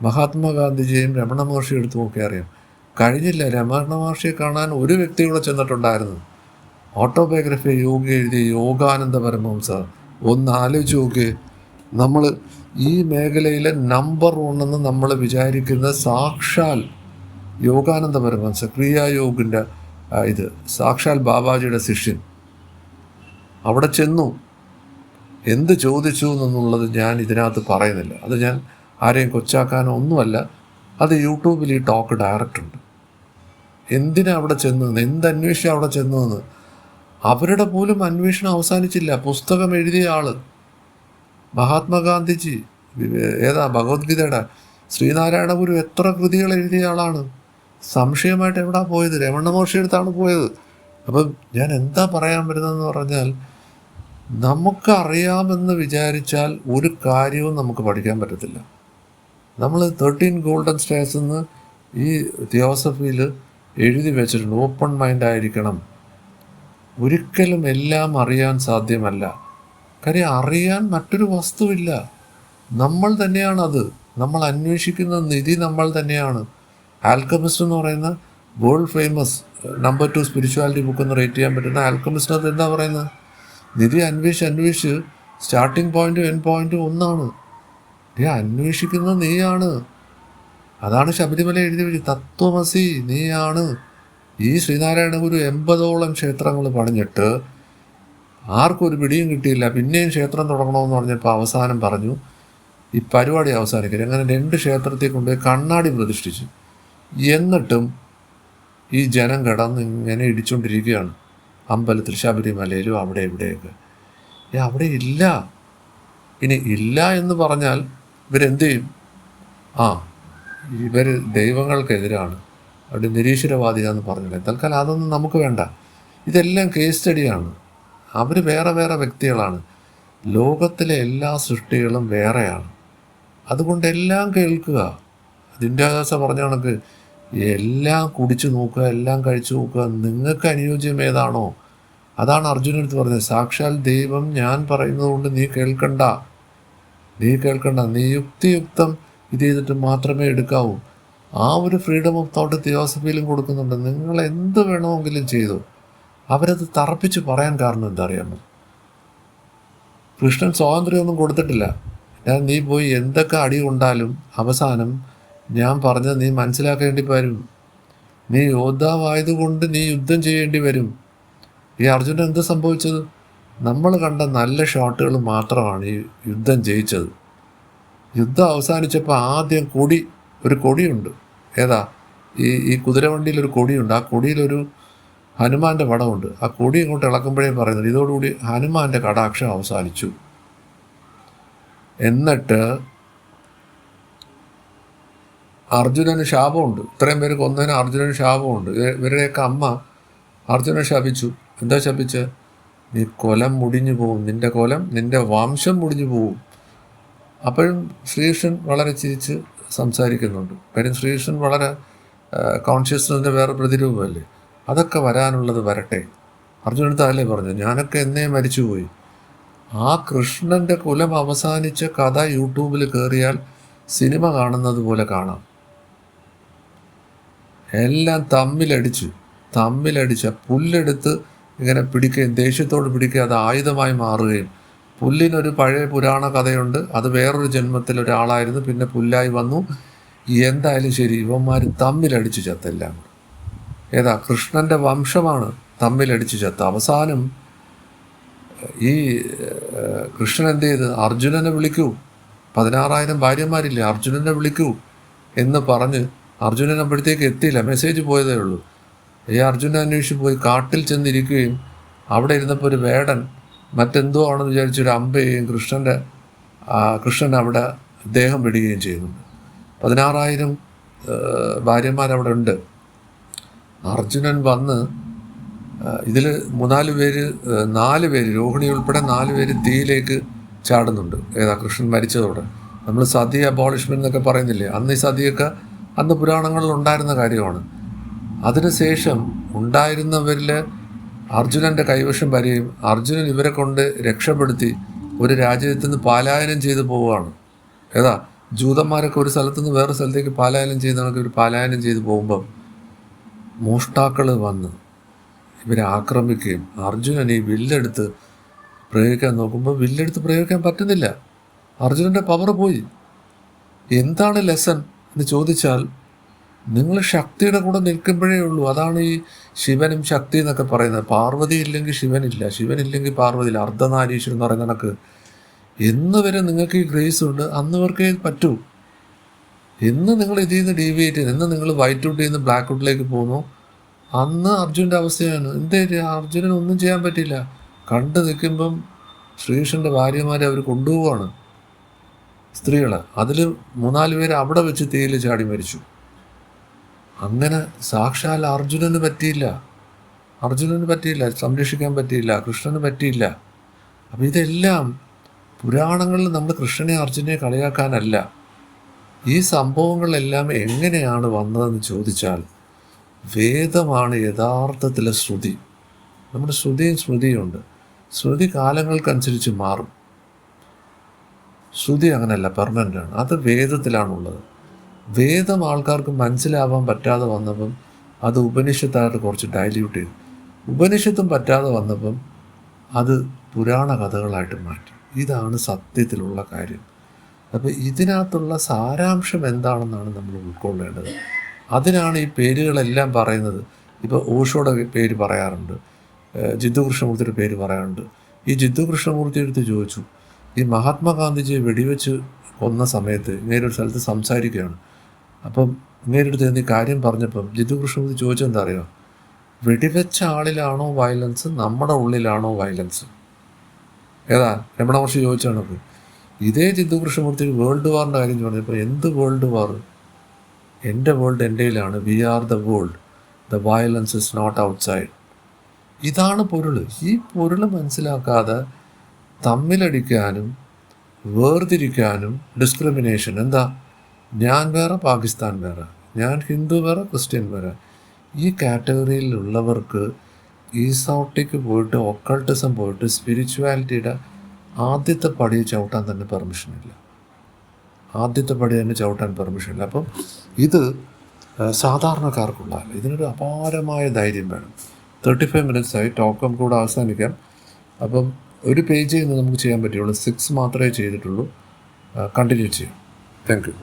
മഹാത്മാഗാന്ധിജിയെയും രമണ മഹർഷി എടുത്ത് നോക്കിയാൽ അറിയാം. കഴിഞ്ഞില്ല, രമണ മഹർഷിയെ കാണാൻ ഒരു വ്യക്തി കൂടെ ചെന്നിട്ടുണ്ടായിരുന്നു. ഓട്ടോബയോഗ്രഫി യോഗി എഴുതിയ യോഗാനന്ദ പരമഹംസ. ഒന്ന് ആലോചിച്ച് നോക്കി. നമ്മൾ ഈ മേഖലയിലെ നമ്പർ 1 എന്ന് നമ്മൾ വിചാരിക്കുന്ന സാക്ഷാൽ യോഗാനന്ദ പരമഹംസ, ക്രിയായോഗിൻ്റെ ഇത് സാക്ഷാൽ ബാബാജിയുടെ ശിഷ്യൻ അവിടെ ചെന്നു. എന്ത് ചോദിച്ചു എന്നുള്ളത് ഞാൻ ഇതിനകത്ത് പറയുന്നില്ല. അത് ഞാൻ ആരെയും കൊച്ചാക്കാനോ ഒന്നുമല്ല. അത് യൂട്യൂബിൽ ഈ ടോക്ക് ഡയറക്റ്റുണ്ട്. എന്തിനാ അവിടെ ചെന്നതെന്ന്, എന്തന്വേഷിച്ചാണ് അവിടെ ചെന്നതെന്ന്. അവരുടെ പോലും അന്വേഷണം അവസാനിച്ചില്ല. പുസ്തകം എഴുതിയ ആള് മഹാത്മാഗാന്ധിജി, ഭഗവത്ഗീതയുടെ ശ്രീനാരായണ ഗുരു എത്ര കൃതികൾ എഴുതിയ ആളാണ്. സംശയമായിട്ട് എവിടാ പോയത്? രമണ മഹർഷി അടുത്താണ് പോയത്. അപ്പം ഞാൻ എന്താ പറയാൻ വരുന്നതെന്ന് പറഞ്ഞാൽ, നമുക്കറിയാമെന്ന് വിചാരിച്ചാൽ ഒരു കാര്യവും നമുക്ക് പഠിക്കാൻ പറ്റത്തില്ല. നമ്മൾ 13 ഗോൾഡൻ സ്റ്റേഴ്സ് എന്ന് ഈ തിയോസഫിയിൽ എഴുതി വെച്ചിട്ടുണ്ട്. ഓപ്പൺ മൈൻഡ് ആയിരിക്കണം. ഒരിക്കലും എല്ലാം അറിയാൻ സാധ്യമല്ല. കാര്യം അറിയാൻ മറ്റൊരു വസ്തുവില്ല, നമ്മൾ തന്നെയാണത്. നമ്മൾ അന്വേഷിക്കുന്ന നിധി നമ്മൾ തന്നെയാണ്. ആൽക്കമിസ്റ്റ് എന്ന് പറയുന്ന world famous number 2 spirituality book എന്ന് റേറ്റ് ചെയ്യാൻ പറ്റുന്ന ആൽക്കമിസ്റ്റിനകത്ത് എന്താ പറയുന്നത്? നിധി അന്വേഷിച്ച് സ്റ്റാർട്ടിംഗ് പോയിന്റും എൻഡ് പോയിന്റും ഒന്നാണ്. അന്വേഷിക്കുന്നത് നീയാണ്. അതാണ് ശബരിമല എഴുതി വെച്ച് തത്വമസി നീയാണ്. ഈ ശ്രീനാരായണ ഗുരു 80ഓളം ക്ഷേത്രങ്ങൾ പണിഞ്ഞിട്ട് ആർക്കും ഒരു പിടിയും കിട്ടിയില്ല. പിന്നെയും ക്ഷേത്രം തുടങ്ങണമെന്ന് പറഞ്ഞപ്പോൾ അവസാനം പറഞ്ഞു ഈ പരിപാടി അവസാനിക്കില്ല. അങ്ങനെ 2 ക്ഷേത്രത്തിൽ കൊണ്ടുപോയി കണ്ണാടി പ്രതിഷ്ഠിച്ചു. എന്നിട്ടും ഈ ജനം കിടന്ന് ഇങ്ങനെ ഇടിച്ചുകൊണ്ടിരിക്കുകയാണ് അമ്പലത്തിൽ, ശബരിമലയിലും അവിടെ ഇവിടെയൊക്കെ. അവിടെ ഇല്ല. ഇനി ഇല്ല എന്ന് പറഞ്ഞാൽ ഇവരെന്ത് ചെയ്യും? ഇവർ ദൈവങ്ങൾക്കെതിരാണ്, അവിടെ നിരീശ്വരവാദിയാന്ന് പറഞ്ഞില്ലേ. തൽക്കാലം അതൊന്നും നമുക്ക് വേണ്ട. ഇതെല്ലാം കേസ് സ്റ്റഡിയാണ്. അവർ വേറെ വേറെ വ്യക്തികളാണ്. ലോകത്തിലെ എല്ലാ സൃഷ്ടികളും വേറെയാണ്. അതുകൊണ്ട് എല്ലാം കേൾക്കുക. ദിൻഡ്യാദാസ പറഞ്ഞ കണക്ക് എല്ലാം കുടിച്ചു നോക്കുക, എല്ലാം കഴിച്ചു നോക്കുക. നിങ്ങൾക്ക് അനുയോജ്യം ഏതാണോ അതാണ് അർജുനടുത്ത് പറഞ്ഞത്. സാക്ഷാൽ ദൈവം ഞാൻ പറയുന്നത് കൊണ്ട് നീ കേൾക്കണ്ട. നീ യുക്തിയുക്തം ഇത് ചെയ്തിട്ട് മാത്രമേ എടുക്കാവൂ. ആ ഒരു ഫ്രീഡം ഓഫ് തോട്ട് തിയോസഫിയിലും കൊടുക്കുന്നുണ്ട്. നിങ്ങൾ എന്ത് വേണമെങ്കിലും ചെയ്തു. അവരത് തറപ്പിച്ച് പറയാൻ കാരണം എന്താ അറിയാമോ? കൃഷ്ണൻ സ്വാതന്ത്ര്യമൊന്നും കൊടുത്തിട്ടില്ല. നീ പോയി എന്തൊക്കെ അടി കൊണ്ടാലും അവസാനം ഞാൻ പറഞ്ഞത് നീ മനസ്സിലാക്കേണ്ടി വരും. നീ യോദ്ധാവായതുകൊണ്ട് നീ യുദ്ധം ചെയ്യേണ്ടി വരും. ഈ അർജുനൻ എന്ത് സംഭവിച്ചത്? നമ്മൾ കണ്ട നല്ല ഷോട്ടുകൾ മാത്രമാണ് ഈ യുദ്ധം ജയിച്ചത്. യുദ്ധം അവസാനിച്ചപ്പോൾ ആദ്യം ഒരു കൊടിയുണ്ട്. ഏതാ? ഈ കുതിരവണ്ടിയിലൊരു കൊടിയുണ്ട്. ആ കൊടിയിലൊരു ഹനുമാൻ്റെ പടമുണ്ട്. ആ കൊടി ഇങ്ങോട്ട് ഇളക്കുമ്പോഴേ പറയുന്നത് ഇതോടുകൂടി ഹനുമാൻ്റെ കടാക്ഷം അവസാനിച്ചു. എന്നിട്ട് അർജുനന് ശാപമുണ്ട്. ഇത്രയും പേര് കൊന്നതിന് അർജുനന് ശാപമുണ്ട്. ഇവരുടെയൊക്കെ അമ്മ അർജുനനെ ശപിച്ചു. എന്താ ശപിച്ച്? നീ കൊലം മുടിഞ്ഞു പോവും, നിന്റെ വംശം മുടിഞ്ഞു പോവും. അപ്പോഴും ശ്രീകൃഷ്ണൻ വളരെ ചിരിച്ച് സംസാരിക്കുന്നുണ്ട്. കാര്യം ശ്രീകൃഷ്ണൻ വളരെ കോൺഷ്യസ്നസിൻ്റെ വേറെ പ്രതിരൂപമല്ലേ. അതൊക്കെ വരാനുള്ളത് വരട്ടെ. അർജുനടുത്ത് അതല്ലേ പറഞ്ഞു, ഞാനൊക്കെ എന്നേ മരിച്ചുപോയി. ആ കൃഷ്ണൻ്റെ കുലം അവസാനിച്ച കഥ യൂട്യൂബിൽ കയറിയാൽ സിനിമ കാണുന്നത് പോലെ കാണാം. എല്ലാം തമ്മിലടിച്ച പുല്ലെടുത്ത് ഇങ്ങനെ പിടിക്കുകയും ദേഷ്യത്തോട് പിടിക്കുകയും അത് ആയുധമായി മാറുകയും. പുല്ലിനൊരു പഴയ പുരാണ കഥയുണ്ട്. അത് വേറൊരു ജന്മത്തിൽ ഒരാളായിരുന്നു, പിന്നെ പുല്ലായി വന്നു. എന്തായാലും ശരി, ഇവന്മാർ തമ്മിലടിച്ച് ചത്തെല്ലാം. ഏതാ? കൃഷ്ണൻ്റെ വംശമാണ് തമ്മിലടിച്ച് ചത്ത. അവസാനം ഈ കൃഷ്ണൻ എന്ത് ചെയ്ത്? അർജുനനെ വിളിക്കൂ, 16,000 ഭാര്യമാരില്ലേ, അർജുനനെ വിളിക്കൂ എന്ന് പറഞ്ഞ് അർജുനൻ അപ്പോഴത്തേക്ക് എത്തിയില്ല. മെസ്സേജ് പോയതേ ഉള്ളൂ. ഈ അർജുനനെ അന്വേഷിച്ച് പോയി കാട്ടിൽ ചെന്നിരിക്കുകയും അവിടെ ഇരുന്നപ്പോൾ ഒരു വേടൻ മറ്റെന്തോ ആണെന്ന് വിചാരിച്ചൊരു അമ്പ ചെയ്യുകയും കൃഷ്ണൻ അവിടെ ദേഹം വിടുകയും ചെയ്യുന്നുണ്ട്. 16,000 ഭാര്യമാരവിടെ ഉണ്ട്. അർജുനൻ വന്ന് ഇതിൽ 4 പേര് രോഹിണി ഉൾപ്പെടെ 4 പേര് തീയിലേക്ക് ചാടുന്നുണ്ട്. ഏതാ? കൃഷ്ണൻ മരിച്ചതോടെ. നമ്മൾ സതി അബോളിഷ്മെൻ്റ് എന്നൊക്കെ പറയുന്നില്ലേ, അന്ന് ഈ സതിയൊക്കെ അന്ന് പുരാണങ്ങളിൽ ഉണ്ടായിരുന്ന കാര്യമാണ്. അതിനുശേഷം ഉണ്ടായിരുന്നവരിൽ അർജുനൻ്റെ കൈവശം വരികയും അർജുനൻ ഇവരെ കൊണ്ട് രക്ഷപ്പെടുത്തി ഒരു രാജ്യത്തു നിന്ന് പലായനം ചെയ്ത് പോവുകയാണ്. ഏതാ? ജൂതന്മാരൊക്കെ ഒരു സ്ഥലത്തുനിന്ന് വേറെ സ്ഥലത്തേക്ക് പലായനം ചെയ്യുന്നവർക്ക് ഒരു പലായനം ചെയ്ത് പോകുമ്പം മോഷ്ടാക്കൾ വന്ന് ഇവരെ ആക്രമിക്കുകയും അർജുനൻ ഈ വില്ലെടുത്ത് പ്രയോഗിക്കാൻ നോക്കുമ്പോൾ വില്ലെടുത്ത് പ്രയോഗിക്കാൻ പറ്റുന്നില്ല. അർജുനൻ്റെ പവർ പോയി. എന്താണ് ലെസൺ എന്ന് ചോദിച്ചാൽ, നിങ്ങൾ ശക്തിയുടെ കൂടെ നിൽക്കുമ്പോഴേ ഉള്ളൂ. അതാണ് ഈ ശിവനും ശക്തി എന്നൊക്കെ പറയുന്നത്. പാർവതി ഇല്ലെങ്കിൽ ശിവനില്ല, ശിവനില്ലെങ്കിൽ പാർവതിയില്ല. അർദ്ധനാരീശ്വരൻ എന്ന് പറയുന്ന കണക്ക് എന്ന് വരെ നിങ്ങൾക്ക് ഈ ഗ്രേസ് ഉണ്ട്, അന്ന് വർക്കേ പറ്റൂ. എന്ന് നിങ്ങൾ ഇതിൽ നിന്ന് ഡീവിയേറ്റ് ചെയ്യുന്നു, എന്ന് നിങ്ങൾ വൈറ്റ് വുഡിൽ നിന്ന് ബ്ലാക്ക് വുഡിലേക്ക് പോകുന്നു, അന്ന് അർജുൻ്റെ അവസ്ഥയാണ്. അർജുനൻ ഒന്നും ചെയ്യാൻ പറ്റില്ല. കണ്ടു നിൽക്കുമ്പം ശ്രീകൃഷ്ണൻ്റെ ഭാര്യമാരെ അവർ കൊണ്ടുപോവാണ്, സ്ത്രീകളെ. അതിൽ 3-4 പേര് അവിടെ വെച്ച് തീയിൽ ചാടി മരിച്ചു. അങ്ങനെ സാക്ഷാൽ അർജുനന് പറ്റിയില്ല, സംരക്ഷിക്കാൻ പറ്റിയില്ല, കൃഷ്ണന് പറ്റിയില്ല. അപ്പം ഇതെല്ലാം പുരാണങ്ങളിൽ നമ്മൾ കൃഷ്ണനെ അർജുനെ കളിയാക്കാനല്ല. ഈ സംഭവങ്ങളെല്ലാം എങ്ങനെയാണ് വന്നതെന്ന് ചോദിച്ചാൽ, വേദമാണ് യഥാർത്ഥത്തിലെ ശ്രുതി. നമ്മുടെ ശ്രുതിയും സ്മൃതിയുണ്ട്. ശ്രുതി കാലങ്ങൾക്കനുസരിച്ച് മാറും. ശ്രുതി അങ്ങനെയല്ല, പെർമനൻ്റാണ്. അത് വേദത്തിലാണുള്ളത്. വേദം ആൾക്കാർക്ക് മനസ്സിലാവാൻ പറ്റാതെ വന്നപ്പം അത് ഉപനിഷത്തായിട്ട് കുറച്ച് ഡൈല്യൂട്ട് ചെയ്തു. ഉപനിഷത്തും പറ്റാതെ വന്നപ്പം അത് പുരാണ കഥകളായിട്ട് മാറ്റി. ഇതാണ് സത്യത്തിലുള്ള കാര്യം. അപ്പോൾ ഇതിനകത്തുള്ള സാരാംശം എന്താണെന്നാണ് നമ്മൾ ഉൾക്കൊള്ളേണ്ടത്. അതിനാണ് ഈ പേരുകളെല്ലാം പറയുന്നത്. ഇപ്പോൾ ഓഷോയുടെ പേര് പറയാറുണ്ട്, ജിത്തു കൃഷ്ണമൂർത്തിയുടെ പേര് പറയാറുണ്ട്. ഈ ജിത്തു കൃഷ്ണമൂർത്തി എടുത്ത് ചോദിച്ചു, ഈ മഹാത്മാഗാന്ധിജിയെ വെടിവെച്ച് കൊന്ന സമയത്ത് ഇങ്ങനൊരു സ്ഥലത്ത് സംസാരിക്കുകയാണ്. അപ്പം ഇങ്ങനടുത്ത് ഈ കാര്യം പറഞ്ഞപ്പം ജിത്തു കൃഷ്ണമൂർത്തി ചോദിച്ചെന്താ അറിയോ, വെടിവെച്ച ആളിലാണോ വയലൻസ്, നമ്മുടെ ഉള്ളിലാണോ വയലൻസ്? ഏതാ രമണ മഹർഷി ചോദിച്ചാണത്. ഇതേ ജിത്തു കൃഷ്ണമൂർത്തി വേൾഡ് വാറിൻ്റെ കാര്യം പറഞ്ഞപ്പോൾ, എന്ത് വേൾഡ് വാർ? എൻ്റെ വേൾഡ് എൻ്റെയിലാണ്. We are the world, the violence is not outside. ഇതാണ് പൊരുൾ. ഈ പൊരുൾ മനസ്സിലാക്കാതെ തമ്മിലടിക്കാനും വേർതിരിക്കാനും ഡിസ്ക്രിമിനേഷൻ, എന്താ ഞാൻ വേറെ പാകിസ്ഥാൻ വേറെ, ഞാൻ ഹിന്ദു വേറെ ക്രിസ്ത്യൻ വേറെ, ഈ കാറ്റഗറിയിലുള്ളവർക്ക് ഈസോട്ടിക്ക് പോയിട്ട് ഒക്കൾട്ടിസം പോയിട്ട് സ്പിരിച്വാലിറ്റിയുടെ ആദ്യത്തെ പടി ചവിട്ടാൻ തന്നെ പെർമിഷനില്ല. ആദ്യത്തെ പടി തന്നെ ചവിട്ടാൻ പെർമിഷനില്ല. അപ്പം ഇത് സാധാരണക്കാർക്കുള്ളതല്ല. ഇതിനൊരു അപാരമായ ധൈര്യം വേണം. 35 minutes ആയി, ടോക്കം കൂടെ അവസാനിക്കാം. അപ്പം ഒരു പേജിൽ നിന്ന് നമുക്ക് ചെയ്യാൻ പറ്റുള്ളൂ, 6 മാത്രമേ ചെയ്തിട്ടുള്ളൂ. കണ്ടിന്യൂ ചെയ്യാം. Thank you.